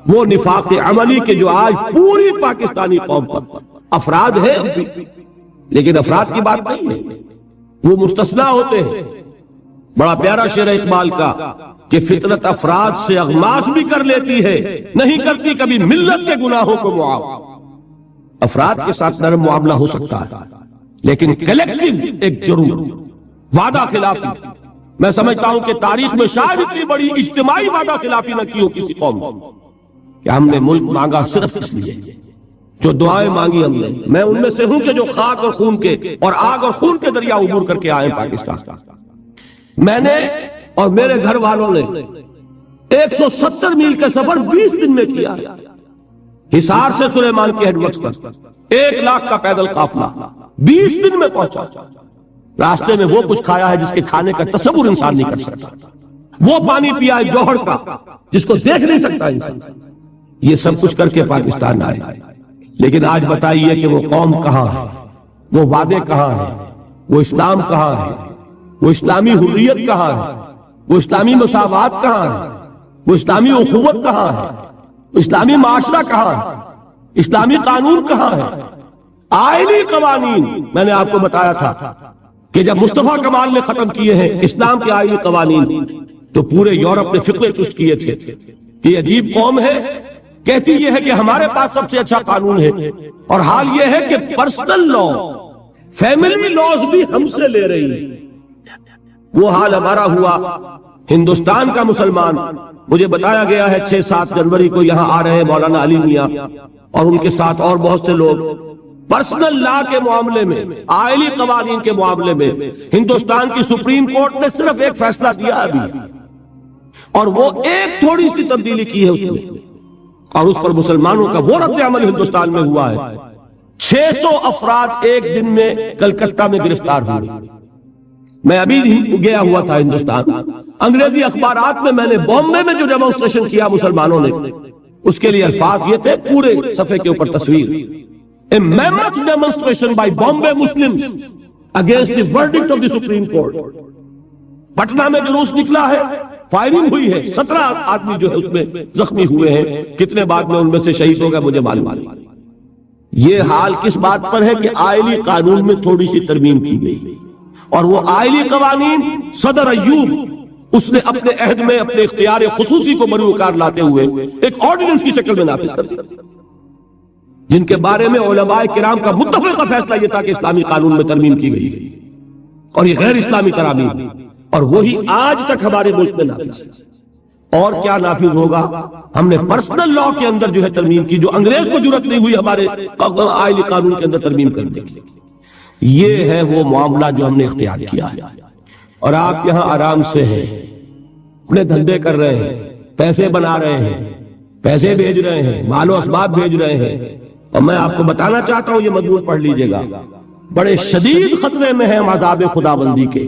وہ نفاق عملی کے جو آج پوری پاکستانی قوم پر. افراد ہیں لیکن افراد کی بات نہیں ہے, وہ مستثنیٰ ہوتے ہیں. بڑا پیارا شعر ہے اقبال کا کہ فطرت افراد سے اغماس بھی کر لیتی ہے, نہیں کرتی کبھی ملت کے گناہوں کو معاف. افراد کے ساتھ نرم معاملہ ہو سکتا ہے لیکن کلیکٹیو ایک جرم, وعدہ خلافی, میں سمجھتا ہوں کہ تاریخ میں شاید اتنی بڑی اجتماعی وعدہ خلافی نہ کی ہو کسی قوم کہ ہم نے ملک مانگا صرف اس لیے, جو دعائیں مانگی ہم نے. میں ان میں سے ہوں کہ جو خاک اور خون کے اور آگ اور خون کے دریا عبور کر کے آئے پاکستان. میں نے اور میرے گھر والوں نے 170 میل کا سفر 20 دن میں کیا. حصار سے سلیمان کے ہیڈ ورکس پر 1 لاکھ کا پیدل قافلہ 20 دن میں پہنچا. راستے میں وہ کچھ کھایا ہے جس کے کھانے کا تصور انسان نہیں کر سکتا. وہ پانی پیا ہے جوہر کا جس کو دیکھ نہیں سکتا انسان. یہ سب کچھ کر کے پاکستان آئے. لیکن آج بتائیے کہ وہ قوم کہاں ہے, وہ وعدے کہاں ہیں, وہ اسلام کہاں ہے, وہ اسلامی حریت کہاں ہے, وہ اسلامی مساوات کہاں ہے, وہ اسلامی اخوت کہاں ہے, اسلامی معاشرہ کہاں ہے, اسلامی قانون کہاں ہے, آئینی قوانین. میں نے آپ کو بتایا تھا کہ جب مصطفیٰ کمال نے ختم کیے ہیں اسلام کے آئینی قوانین تو پورے یورپ نے فقہ چست کیے تھے کہ یہ عجیب قوم ہے, کہتی یہ ہے کہ ہمارے پاس سب سے اچھا قانون ہے, اور حال یہ ہے کہ پرسنل لا, فیملی لاز بھی ہم سے لے رہی ہے. وہ حال ہمارا ہوا. ہندوستان کا مسلمان, مجھے بتایا گیا ہے 6-7 جنوری کو یہاں آ رہے ہیں مولانا علی میاں اور ان کے ساتھ اور بہت سے لوگ. پرسنل لا کے معاملے میں, آئلی قوانین کے معاملے میں ہندوستان کی سپریم کورٹ نے صرف ایک فیصلہ دیا ابھی, اور وہ ایک تھوڑی سی تبدیلی کی ہے اس میں, اور اس پر مسلمانوں کا وہ رد عمل ہندوستان میں ہوا ہے. 600 افراد ایک دن میں کلکتہ میں گرفتار ہوئے. میں ابھی گیا ہوا تھا ہندوستان, انگریزی اخبارات میں نے بامبے میں جو ڈیمونسٹریشن کیا مسلمانوں نے, اس کے لیے الفاظ یہ تھے, پورے صفحے کے اوپر تصویر, A mammoth demonstration by Bombay Muslims against the verdict of the Supreme Court. Patna میں جلوس نکلا ہے, فائرنگ ہوئی ہے, 17 آدمی جو ہے اس میں زخمی ہوئے ہیں, کتنے بعد میں ان میں سے شہید ہو گئے مجھے معلوم نہیں. یہ حال کس بات پر ہے کہ آئلی قانون میں تھوڑی سی ترمیم کی گئی, اور وہ آئلی قوانین صدر ایوب اس نے اپنے عہد میں اپنے اختیار خصوصی کو مروکار لاتے ہوئے ایک آرڈیننس کی شکل میں نافذ کر دیا. جن کے بارے میں علماء کرام کا متفقہ فیصلہ یہ تھا کہ اسلامی قانون میں ترمیم کی گئی ہے اور یہ غیر اسلامی ترامیم، اور وہی آج تک ہمارے ملک میں نافذ ہے۔ اور کیا نافذ ہوگا؟ ہم نے پرسنل لا کے اندر جو ہے ترمیم کی، جو انگریز کو جرأت نہیں ہوئی ہمارے آئلی قانون کے اندر ترمیم کرنے کی۔ یہ ہے وہ معاملہ جو ہم نے اختیار کیا ہے، اور آپ یہاں آرام سے ہیں، اپنے دھندے کر رہے ہیں، پیسے بنا رہے ہیں، پیسے بھیج رہے ہیں، مال و اسباب بھیج رہے ہیں، اور میں آپ کو بتانا چاہتا ہوں، یہ مضمون پڑھ لیجئے گا، بڑے شدید خطرے میں ہیں ہم عذاب خدا بندی کے۔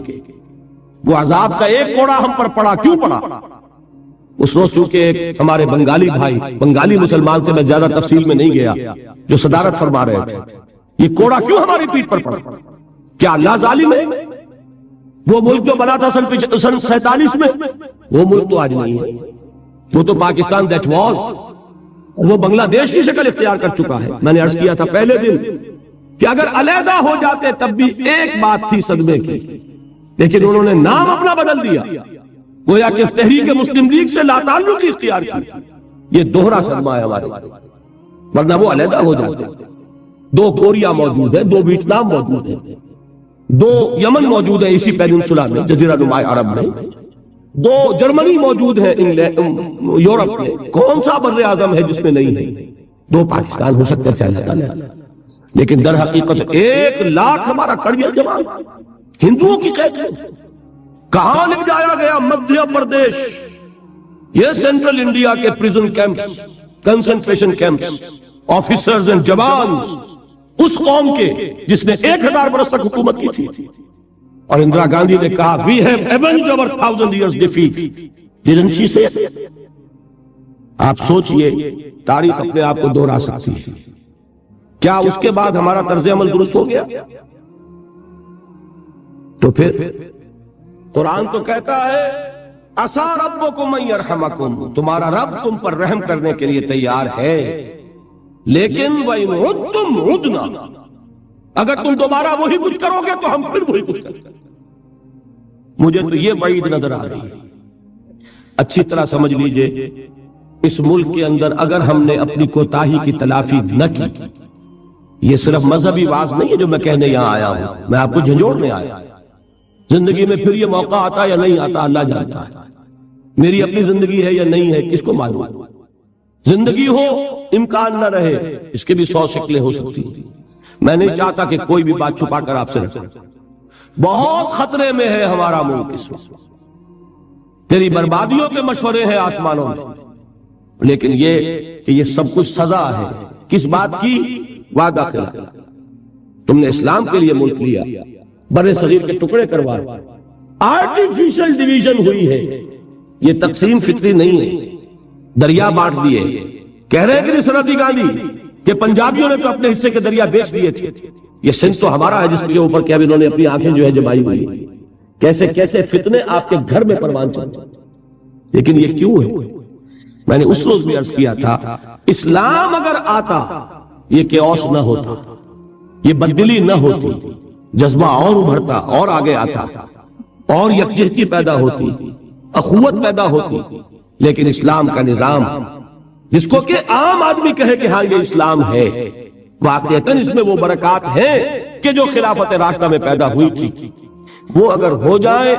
وہ عذاب کا ایک کوڑا ہم پر پڑا، کیوں پڑا؟ اس روز چونکہ ایک ہمارے بنگالی بھائی، بنگالی مسلمان سے میں زیادہ تفصیل میں نہیں گیا، جو صدارت فرما رہے تھے، یہ کوڑا کیوں ہماری پیٹھ پر پڑا؟ کیا اللہ ظالم ہے؟ وہ ملک جو بنا تھا سن 47 میں، وہ ملک تو آج نہیں ہے، وہ تو پاکستان دیٹ واز، وہ بنگلہ دیش کی شکل اختیار کر چکا ہے۔ میں نے عرض کیا تھا پہلے دن کہ اگر علیحدہ ہو جاتے تب بھی ایک بات تھی صدمے کی، لیکن انہوں نے نام اپنا بدل دیا، گویا کہ تحریک مسلم لیگ سے لا تعلقی اختیار کی۔ یہ دوہرا صدمہ ہے ہمارے، ورنہ وہ علیحدہ ہو جاتے۔ 2 کوریا موجود ہے، 2 ویتنام موجود ہے، 2 یمن موجود ہیں اسی پیننسولا میں، جزیرہ نما عرب میں، 2 جرمنی موجود ہیں یورپ میں، کون سا بر اعظم ہے جس میں نہیں ہے؟ 2 پاکستان ہو سکتے چاہے، لیکن در حقیقت 1 لاکھ ہمارا کڑیا جوان ہندوؤں کی قید ہے۔ کہاں لے جایا گیا؟ مدھیہ پردیش، یہ سینٹرل انڈیا کے prison camps, concentration camps, officers and jawans اس قوم کے جس نے 1000 برس تک حکومت کی تھی، اور اندرا گاندھی نے کہا we have avenged our 1000 years defeat, didn't she say? آپ سوچئے، تاریخ اپنے آپ کو دوہرا سکتی ہے۔ کیا اس کے بعد ہمارا طرز عمل درست ہو گیا؟ تو پھر قرآن تو کہتا ہے عسیٰ ربکم ان یرحمکم، تمہارا رب تم پر رحم کرنے کے لیے تیار ہے، لیکن وَإِنْ عُدْتُمْ عُدْنَا، اگر تم دوبارہ وہی کچھ کرو گے تو ہم پھر وہی کچھ کریں گے۔ مجھے تو یہ وعید نظر آ رہی ہے۔ اچھی طرح سمجھ لیجئے، اس ملک کے اندر اگر ہم نے اپنی کوتاہی کی تلافی نہ کی، یہ صرف مذہبی واز نہیں ہے جو میں کہنے یہاں آیا ہوں، میں آپ کو جھنجھوڑنے آیا۔ زندگی میں پھر یہ موقع آتا یا نہیں آتا اللہ جانتا ہے، میری اپنی زندگی ہے یا نہیں ہے کس کو معلوم۔ زندگی ہو امکان نہ رہے، اس کے بھی 100 شکلیں ہو سکتی ہیں۔ میں نہیں چاہتا کہ کوئی بھی بات چھپا کر آپ سے رکھے۔ بہت خطرے میں ہے ہمارا ملک اس وقت، تیری بربادیوں کے مشورے ہیں آسمانوں میں، لیکن یہ کہ یہ سب کچھ سزا ہے کس بات کی؟ وعدہ خلاف۔ تم نے اسلام کے لیے ملک لیا، بر صغیر کے ٹکڑے کروائے، آرٹیفیشل ڈویژن ہوئی ہے، یہ تقسیم فطری نہیں ہے، دریا بانٹ دیے۔ کہہ رہے کہ سرحدی گاندھی کہ پنجابیوں نے تو اپنے حصے کے دریا بیچ دیے تھے، یہ سندھ تو ہمارا ہے جس کے اوپر کہ اب انہوں نے اپنی آنکھیں جو ہے جمائی ہوئی۔ کیسے کیسے فتنے آپ کے گھر میں پروان چلتے، لیکن یہ کیوں ہے؟ میں نے اس روز بھی عرض کیا تھا، اسلام اگر آتا یہ کیوس نہ ہوتا، یہ بددلی نہ ہوتی، جذبہ اور ابھرتا اور آگے آتا، اور یکجہتی پیدا ہوتی، اخوت پیدا ہوتی۔ لیکن اسلام کا نظام جس کو کہ عام آدمی کہے کہ ہاں یہ اسلام ہے، واقعتاً اس میں وہ برکات ہیں کہ جو خلافت راشدہ میں پیدا ہوئی تھی، وہ اگر ہو جائے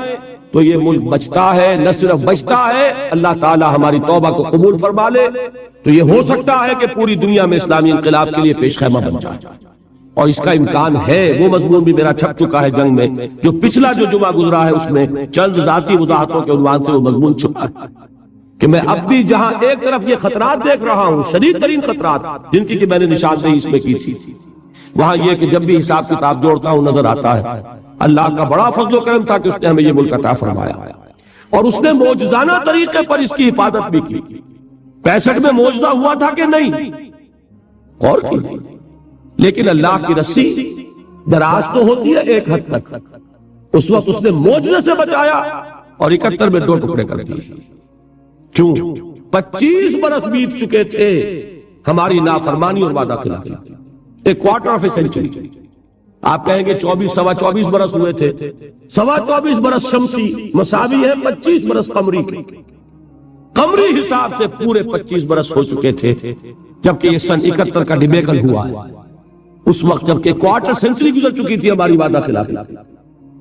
تو یہ ملک بچتا ہے، نہ صرف بچتا ہے، اللہ تعالی ہماری توبہ کو قبول فرما لے تو یہ ہو سکتا ہے کہ پوری دنیا میں اسلامی انقلاب کے لیے پیش خیمہ بن جائے، اور اس کا امکان ہے۔ وہ مضمون بھی میرا چھپ چکا ہے جنگ میں، جو پچھلا جو جمعہ گزرا ہے اس میں چند ذاتی وضاحتوں کے عنوان سے وہ مضمون چھپ چکا ہے کہ میں اب بھی جہاں ایک طرف یہ خطرات دیکھ رہا ہوں، شدید ترین خطرات جن کی کہ میں نے نشاندہی اس میں کی تھی، وہاں یہ کہ جب بھی حساب کتاب جوڑتا ہوں نظر آتا ہے اللہ کا بڑا فضل و کرم تھا کہ اس نے ہمیں یہ ملک عطا فرمایا، اور اس نے معجزانہ طریقے پر اس کی حفاظت بھی کی۔ 65 میں معجزہ ہوا تھا کہ نہیں؟ اور کی، لیکن اللہ کی رسی دراز تو ہوتی ہے ایک حد تک، اس وقت اس نے معجزے سے بچایا اور 71 میں 2 ٹکڑے کر دیے۔ کیوں؟ 25 برس بیت چکے تھے ہماری نافرمانی اور وعدہ خلافی، ایک کوارٹر آف اے سینچری۔ آپ کہیں گے 24 برس ہوئے تھے، 24 برس شمسی مساوی ہے 25 برس قمری کے۔ قمری حساب سے پورے 25 برس ہو چکے تھے جبکہ یہ سن 71 کا ڈیبیکل ہوا ہے، اس وقت جبکہ کوارٹر سینچری گزر چکی تھی ہماری وعدہ خلافی،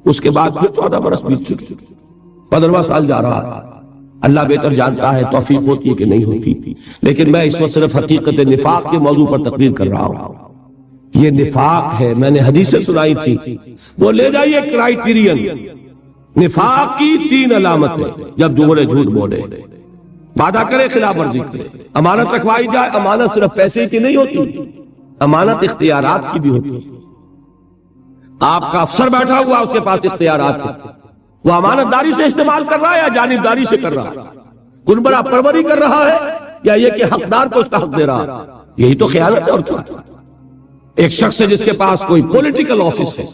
اس کے بعد پھر 14 برس بیت چکے، 15واں سال جا رہا ہے۔ اللہ بہتر جانتا ہے توفیق ہوتی ہے کہ نہیں ہوتی، لیکن میں اس وقت صرف حقیقت نفاق کے موضوع پر تقریر کر رہا ہوں۔ یہ نفاق ہے، میں نے حدیثیں سنائی تھی، وہ لے جائیے کرائیٹیرین، نفاق کی 3 علامتیں، جب جملے جھوٹ بولے، وعدہ کرے خلاف ورزی کرے، امانت رکھوائی جائے، امانت صرف پیسے کی نہیں ہوتی، امانت اختیارات کی بھی ہوتی ہے۔ آپ کا افسر بیٹھا ہوا اس کے پاس اختیارات ہیں، وہ امانت داری سے استعمال کر رہا ہے یا جانبداری سے کر رہا ہے، کنبرا پروری کر رہا ہے یا یہ کہ حقدار کو اس کا حق دے رہا ہے، یہی تو خیانت ہے اور کیا۔ ایک شخص ہے جس کے پاس کوئی پولیٹیکل آفس ہے،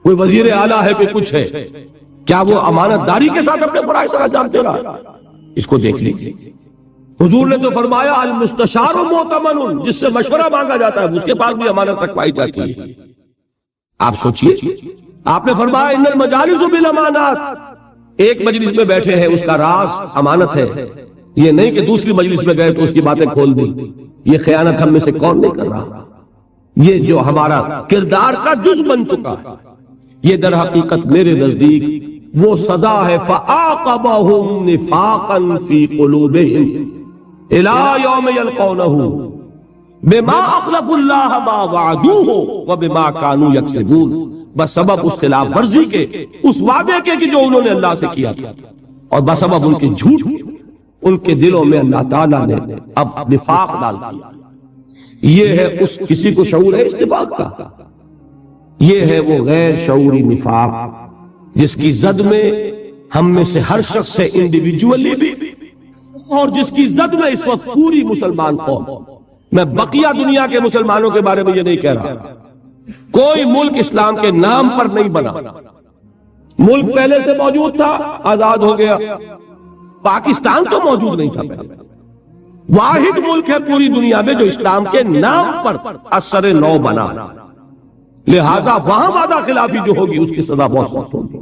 کوئی وزیر اعلیٰ ہے، کوئی کچھ ہے، کیا وہ امانت داری کے ساتھ اپنے فرائض سر انجام دے رہا ہے؟ اس کو دیکھ لیجیے۔ حضور نے تو فرمایا المستشار مؤتمن، جس سے مشورہ مانگا جاتا ہے اس کے پاس بھی امانت رکھوائی جاتی ہے۔ آپ سوچئے، آپ نے فرمایا ان المجالس بالامانات، ایک مجلس میں بیٹھے ہیں اس کا راز امانت ہے، یہ نہیں کہ دوسری مجلس میں گئے تو اس کی باتیں کھول دی۔ یہ خیانت ہم میں سے کون نہیں کر رہا؟ یہ جو ہمارا کردار کا جز بن چکا ہے، یہ در حقیقت میرے نزدیک وہ سزا ہے فَعَاقَبَهُمْ نِفَاقًا فِي قُلُوبِهِمْ إِلَى يَوْمِ يَلْقَوْنَهُ بِمَا أَخْلَفُوا اللَّهَ مَا وَعَدُوهُ وَبِمَا كَانُوا يَكْسِبُونَ، بسبب اس خلاف ورزی کے، اس وعدے کے کہ جو انہوں نے اللہ سے کیا تھا، اور بسبب ان کے جھوٹ، ان کے دلوں میں اللہ تعالیٰ نے اب نفاق ڈال دیا۔ یہ ہے اس کسی کو شعور ہے اس نفاق کا؟ یہ ہے وہ غیر شعوری نفاق جس کی زد میں ہم میں سے ہر شخص ہے انڈیویجولی بھی، اور جس کی زد میں اس وقت پوری مسلمان قوم۔ میں بقیہ دنیا کے مسلمانوں کے بارے میں یہ نہیں کہہ رہا، کوئی ملک اسلام کے نام پر نہیں بنا، ملک پہلے سے موجود تھا، آزاد ہو گیا، پاکستان تو موجود نہیں تھا پہلے، واحد ملک ہے پوری دنیا میں جو اسلام کے نام پر اثر نو بنا، لہذا وہاں وعدہ خلافی جو ہوگی اس کی سزا بہت سخت ہوگی۔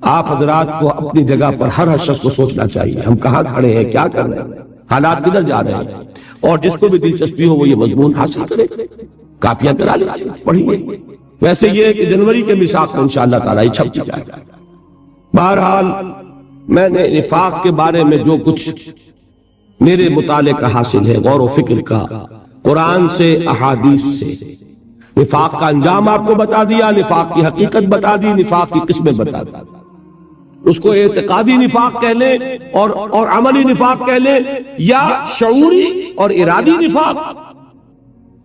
آپ حضرات کو اپنی جگہ پر ہر شخص کو سوچنا چاہیے، ہم کہاں کھڑے ہیں، کیا کر رہے ہیں، حالات کدھر جا رہے ہیں، اور جس کو بھی دلچسپی ہو وہ یہ مضمون حاصل کرے، کاپیاں کرا لیجیے، پڑھیے۔ ویسے یہ ہے کہ جنوری کے میثاق کو انشاءاللہ تعالیٰ یہ چھپ جائے گا۔ بہرحال میں نے نفاق کے بارے میں جو کچھ میرے مطالعے کا حاصل ہے، غور و فکر کا، قرآن سے، احادیث سے، نفاق کا انجام آپ کو بتا دیا، نفاق کی حقیقت بتا دی، نفاق کی قسمیں بتا دی۔ اس کو اعتقادی نفاق کہہ لیں اور عملی نفاق کہہ لیں، یا شعوری اور ارادی نفاق،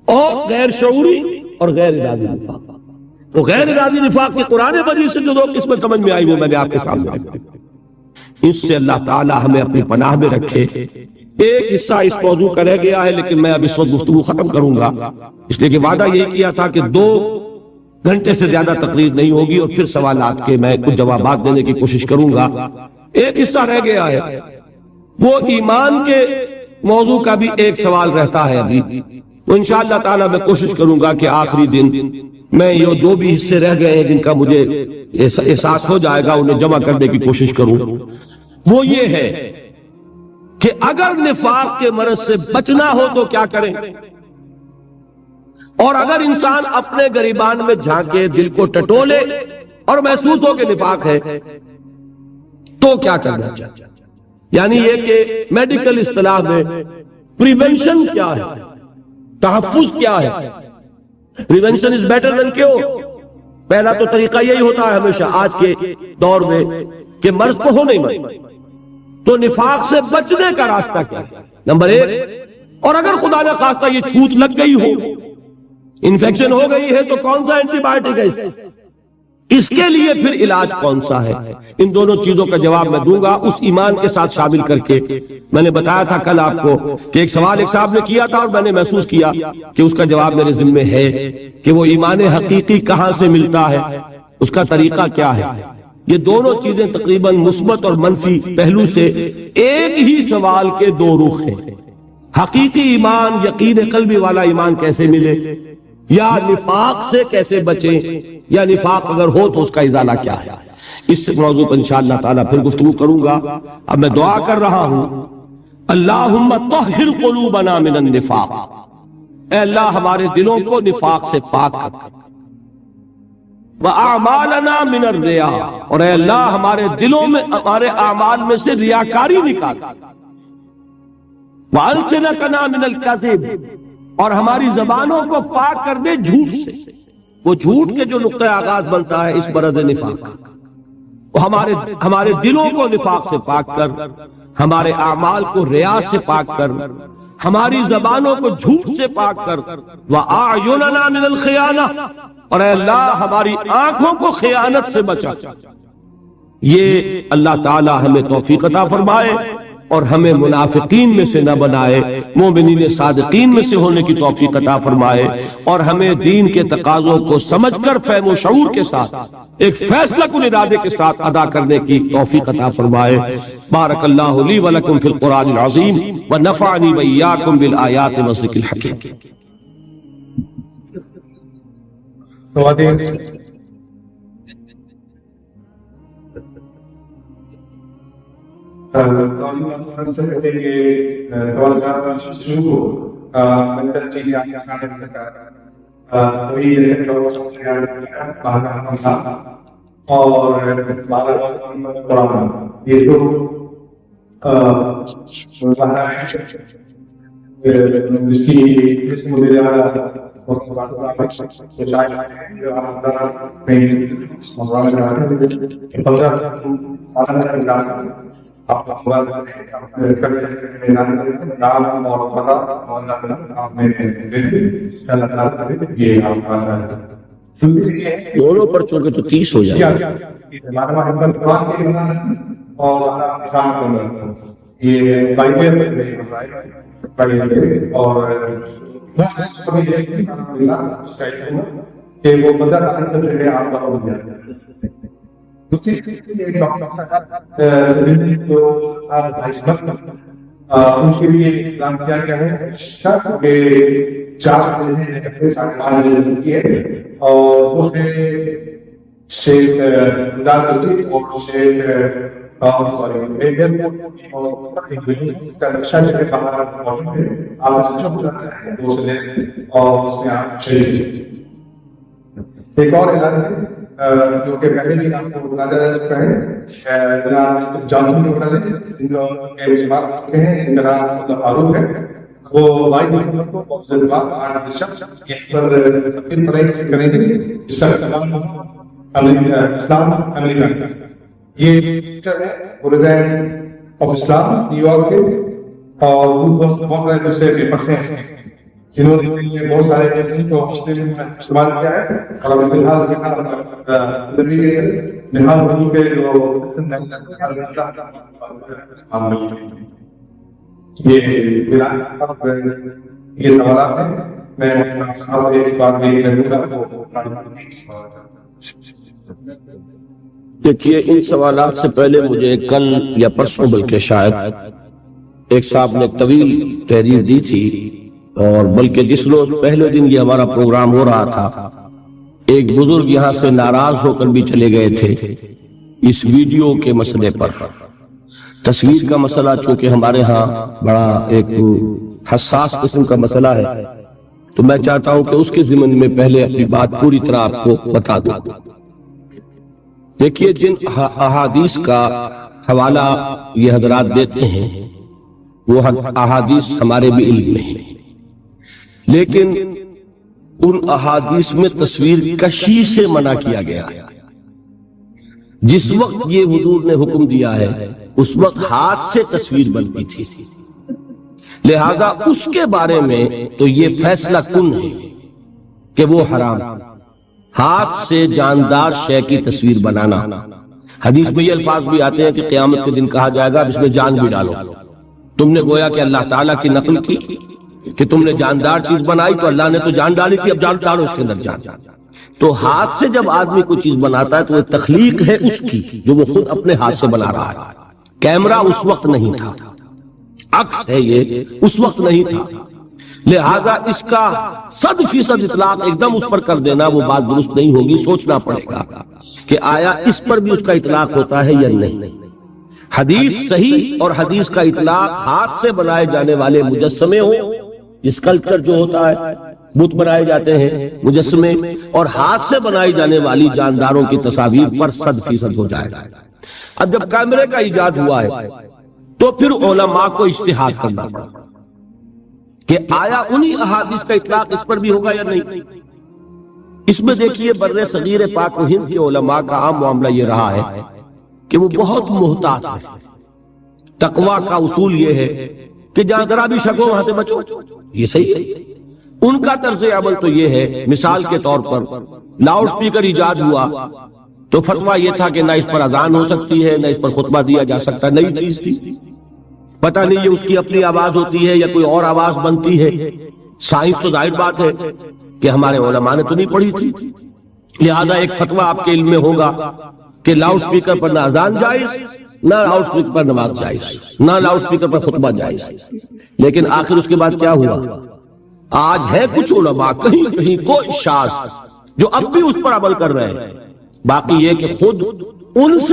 اور غیر شعوری اور غیر ارادی نفاق۔ تو غیر ارادی نفاق کی قرآن مجید سے جو 2 قسمیں سمجھ میں آئی وہ میں نے آپ کے سامنے رکھی۔ اس سے اللہ تعالی ہمیں اپنی پناہ میں رکھے۔ ایک حصہ اس موضوع کا رہ گیا ہے لیکن میں اب اس وقت گفتگو ختم کروں گا، اس لیے کہ وعدہ یہ کیا تھا کہ 2 گھنٹے سے زیادہ تقریر نہیں ہوگی، اور پھر سوالات کے میں کچھ جوابات دینے کی کوشش کروں گا۔ ایک حصہ رہ گیا ہے، وہ ایمان کے موضوع کا بھی ایک سوال رہتا ہے ابھی، تو انشاءاللہ تعالی میں کوشش کروں گا کہ آخری دن میں یہ 2 بھی حصے رہ گئے ہیں جن کا مجھے احساس ہو جائے گا انہیں جمع کرنے کی کوشش کروں۔ وہ یہ ہے کہ اگر نفاق کے مرض سے بچنا ہو تو کیا کریں، اور اگر انسان اپنے گریبان میں جھانکے، دل کو ٹٹولے اور محسوس ہو کہ نفاق ہے تو کیا کرنا چاہیے۔ یعنی یہ کہ میڈیکل اصطلاح میں پریونشن کیا ہے، تحفظ کیا ہے۔ Prevention is better than cure. پہلا تو طریقہ یہی ہوتا ہے ہمیشہ آج کے دور میں کہ مرض کو ہو نہیں مرض، تو نفاق سے بچنے کا راستہ کیا ہے؟ نمبر 1، اور اگر خدا نہ خواستہ یہ چھوت لگ گئی ہو، انفیکشن ہو گئی ہے، تو کون سا اینٹی بائیوٹک ہے اس کے لیے، پھر علاج کون سا ہے؟ ان دونوں چیزوں کا جواب میں دوں گا اس ایمان کے ساتھ شامل کر کے۔ میں نے بتایا تھا کل آپ کو کہ ایک سوال ایک صاحب نے کیا تھا اور میں نے محسوس کیا کہ اس کا جواب میرے ذمہ ہے کہ وہ ایمان حقیقی کہاں سے ملتا ہے، اس کا طریقہ کیا ہے۔ یہ دونوں چیزیں تقریباً مثبت اور منفی پہلو سے ایک ہی سوال کے 2 رخ ہیں۔ حقیقی ایمان، یقین قلبی والا ایمان کیسے ملے، یا نفاق سے کیسے بچیں، یا نفاق اگر ہو تو اس کا ازالہ کیا ہے۔ اس موضوع پر انشاءاللہ تعالیٰ پھر گفتگو کروں گا۔ اب میں دعا کر رہا ہوں اللہم طہر قلوبنا من النفاق، اے اللہ ہمارے دلوں کو نفاق سے پاک کر، وَأَعْمَالَنَا مِنَ الرِّيَاءِ، اور اے اللہ ہمارے دلوں میں ہمارے اعمال میں سے ریاکاری نکال، وَأَلْسِنَتَنَا مِنَ الْكَذِبِ، اور ہماری زبانوں کو پاک کر دے جھوٹ سے، وہ جھوٹ کے جو نقطہ آغاز بنتا ہے اس مرض نفاق کا، وہ ہمارے دلوں کو نفاق سے پاک کر، ہمارے اعمال کو ریا سے پاک کر، ہماری زبانوں کو جھوٹ سے پاک کر، وَأَعْيُنَنَا مِنَ الْخِيَانَةِ، اور اے اللہ ہماری آنکھوں کو خیانت سے بچا۔ یہ اللہ تعالی ہمیں توفیق عطا فرمائے اور ہمیں منافقین میں سے نہ بنائے، مومنین صادقین میں سے ہونے کی توفیق عطا فرمائے، اور ہمیں دین کے تقاضوں کو سمجھ کر فہم و شعور کے ساتھ ایک فیصلہ کن ارادے کے ساتھ ادا کرنے کی توفیق عطا فرمائے۔ بارک اللہ لی ولکم فی القرآن العظیم ونفعنی وإیاکم بالآیات والذکر الحکیم۔ خواتین دونوں پر چونکہ تو 30 ہو جائے گا۔ ان کے لیے اعلان کیا گیا ہے کہ 4 بجے 5:30 کی ہے، اور وہ ہے شیخ دارالدین اور شیخ ایک اور اعلان ہے جو کہ پہلے دن آپ کو بتایا جا چکا ہے، جناب جانسن ہوٹل ہے جن لوگوں کے رشوات چکے ہیں، ان کا نام فاروق ہے، وہ 22 نومبر کو بہت بعد 8 دسمبر اس پر سفیر پریڈ کریں گے، جس کا اسلام امریکہ۔ یہ سیکٹر ہے president of Islam new York کے، اور بہت سارے دوسرے پیپرس ہیں جنہوں نے بہت سارے ایسے تو مسلم استعمال کیا ہے، اور ابھی فی الحال کے جو یہ سوالات ہیں، میں ایک بار بھی کروں گا۔ دیکھیے ان سوالات سے پہلے مجھے کل یا پرسوں بلکہ شاید ایک صاحب نے طویل تحریر دی تھی، اور بلکہ جس روز پہلے دن یہ ہمارا پروگرام ہو رہا تھا ایک بزرگ یہاں سے ناراض ہو کر بھی چلے گئے تھے اس ویڈیو کے مسئلے پر۔ تصویر کا مسئلہ چونکہ ہمارے ہاں بڑا ایک حساس قسم کا مسئلہ ہے، تو میں چاہتا ہوں کہ اس کے ضمن میں پہلے اپنی بات پوری طرح آپ کو بتا دوں۔ دیکھیے جن احادیث کا حوالہ یہ حضرات دیتے ہیں وہ احادیث ہمارے بھی علم میں ہیں، لیکن ان احادیث میں تصویر کشی سے منع کیا گیا ہے۔ جس وقت یہ حضور نے حکم دیا ہے اس وقت ہاتھ سے تصویر بنتی تھی، لہذا اس کے بارے میں تو یہ فیصلہ کن ہے کہ وہ حرام، ہاتھ سے جاندار شے کی تصویر بنانا۔ حدیث میں یہ الفاظ بھی آتے ہیں کہ قیامت کے دن کہا جائے گا اس میں جان بھی ڈالو۔ تم نے گویا کہ اللہ تعالیٰ کی نقل کی کہ تم نے جاندار چیز بنائی تو اللہ نے تو جان ڈالی تھی، اب جان ڈالو اس کے اندر جان۔ تو ہاتھ سے جب آدمی کوئی چیز بناتا ہے تو وہ تخلیق ہے اس کی جو وہ خود اپنے ہاتھ سے بنا رہا ہے۔ کیمرہ اس وقت نہیں تھا، عکس ہے یہ اس وقت نہیں تھا، لہذا اس کا 100% اطلاق ایک دم اس پر کر دینا وہ بات درست نہیں ہوگی۔ سوچنا پڑے گا کہ آیا اس پر بھی اس کا اطلاق ہوتا ہے یا نہیں۔ حدیث صحیح اور حدیث کا اطلاق ہاتھ سے بنائے جانے والے مجسمے ہوں، اسکلپچر جو ہوتا ہے، بت بنائے جاتے ہیں مجسمے، اور ہاتھ سے بنائی جانے والی جانداروں کی تصاویر پر 100% ہو جائے گا۔ اب جب کیمرے کا ایجاد ہوا ہے تو پھر علماء کو اجتہاد کرنا پڑا کہ آیا انہی احادیث کا اطلاق اس پر بھی ہوگا یا نہیں۔ اس میں دیکھیے بر صغیر پاک و ہند کے علماء کا عام معاملہ یہ رہا ہے کہ وہ بہت محتاط ہے۔ تقویٰ کا اصول یہ ہے کہ جہاں ذرا بھی شک ہو وہاں سے بچو، یہ صحیح ہے۔ ان کا طرز عمل تو یہ ہے، مثال کے طور پر لاؤڈ سپیکر ایجاد ہوا تو فتویٰ یہ تھا کہ نہ اس پر اذان ہو سکتی ہے، نہ اس پر خطبہ دیا جا سکتا، نئی چیز تھی، پتہ نہیں یہ اس کی اپنی آواز ہوتی ہے یا کوئی اور آواز بنتی ہے۔ سائنس تو ظاہر بات ہے کہ ہمارے علماء نے تو نہیں پڑھی تھی، لہذا ایک فتویٰ آپ کے علم میں ہوگا کہ لاؤڈ سپیکر پر نہ اذان جائز، نہ لاؤڈ سپیکر پر نماز جائز، نہ لاؤڈ سپیکر پر خطبہ جائز۔ لیکن آخر اس کے بعد کیا ہوا؟ آج ہے کچھ علماء کہیں کہیں کوئی شاذ جو اب بھی اس پر عمل کر رہے ہیں، باقی یہ کہ خود ان سے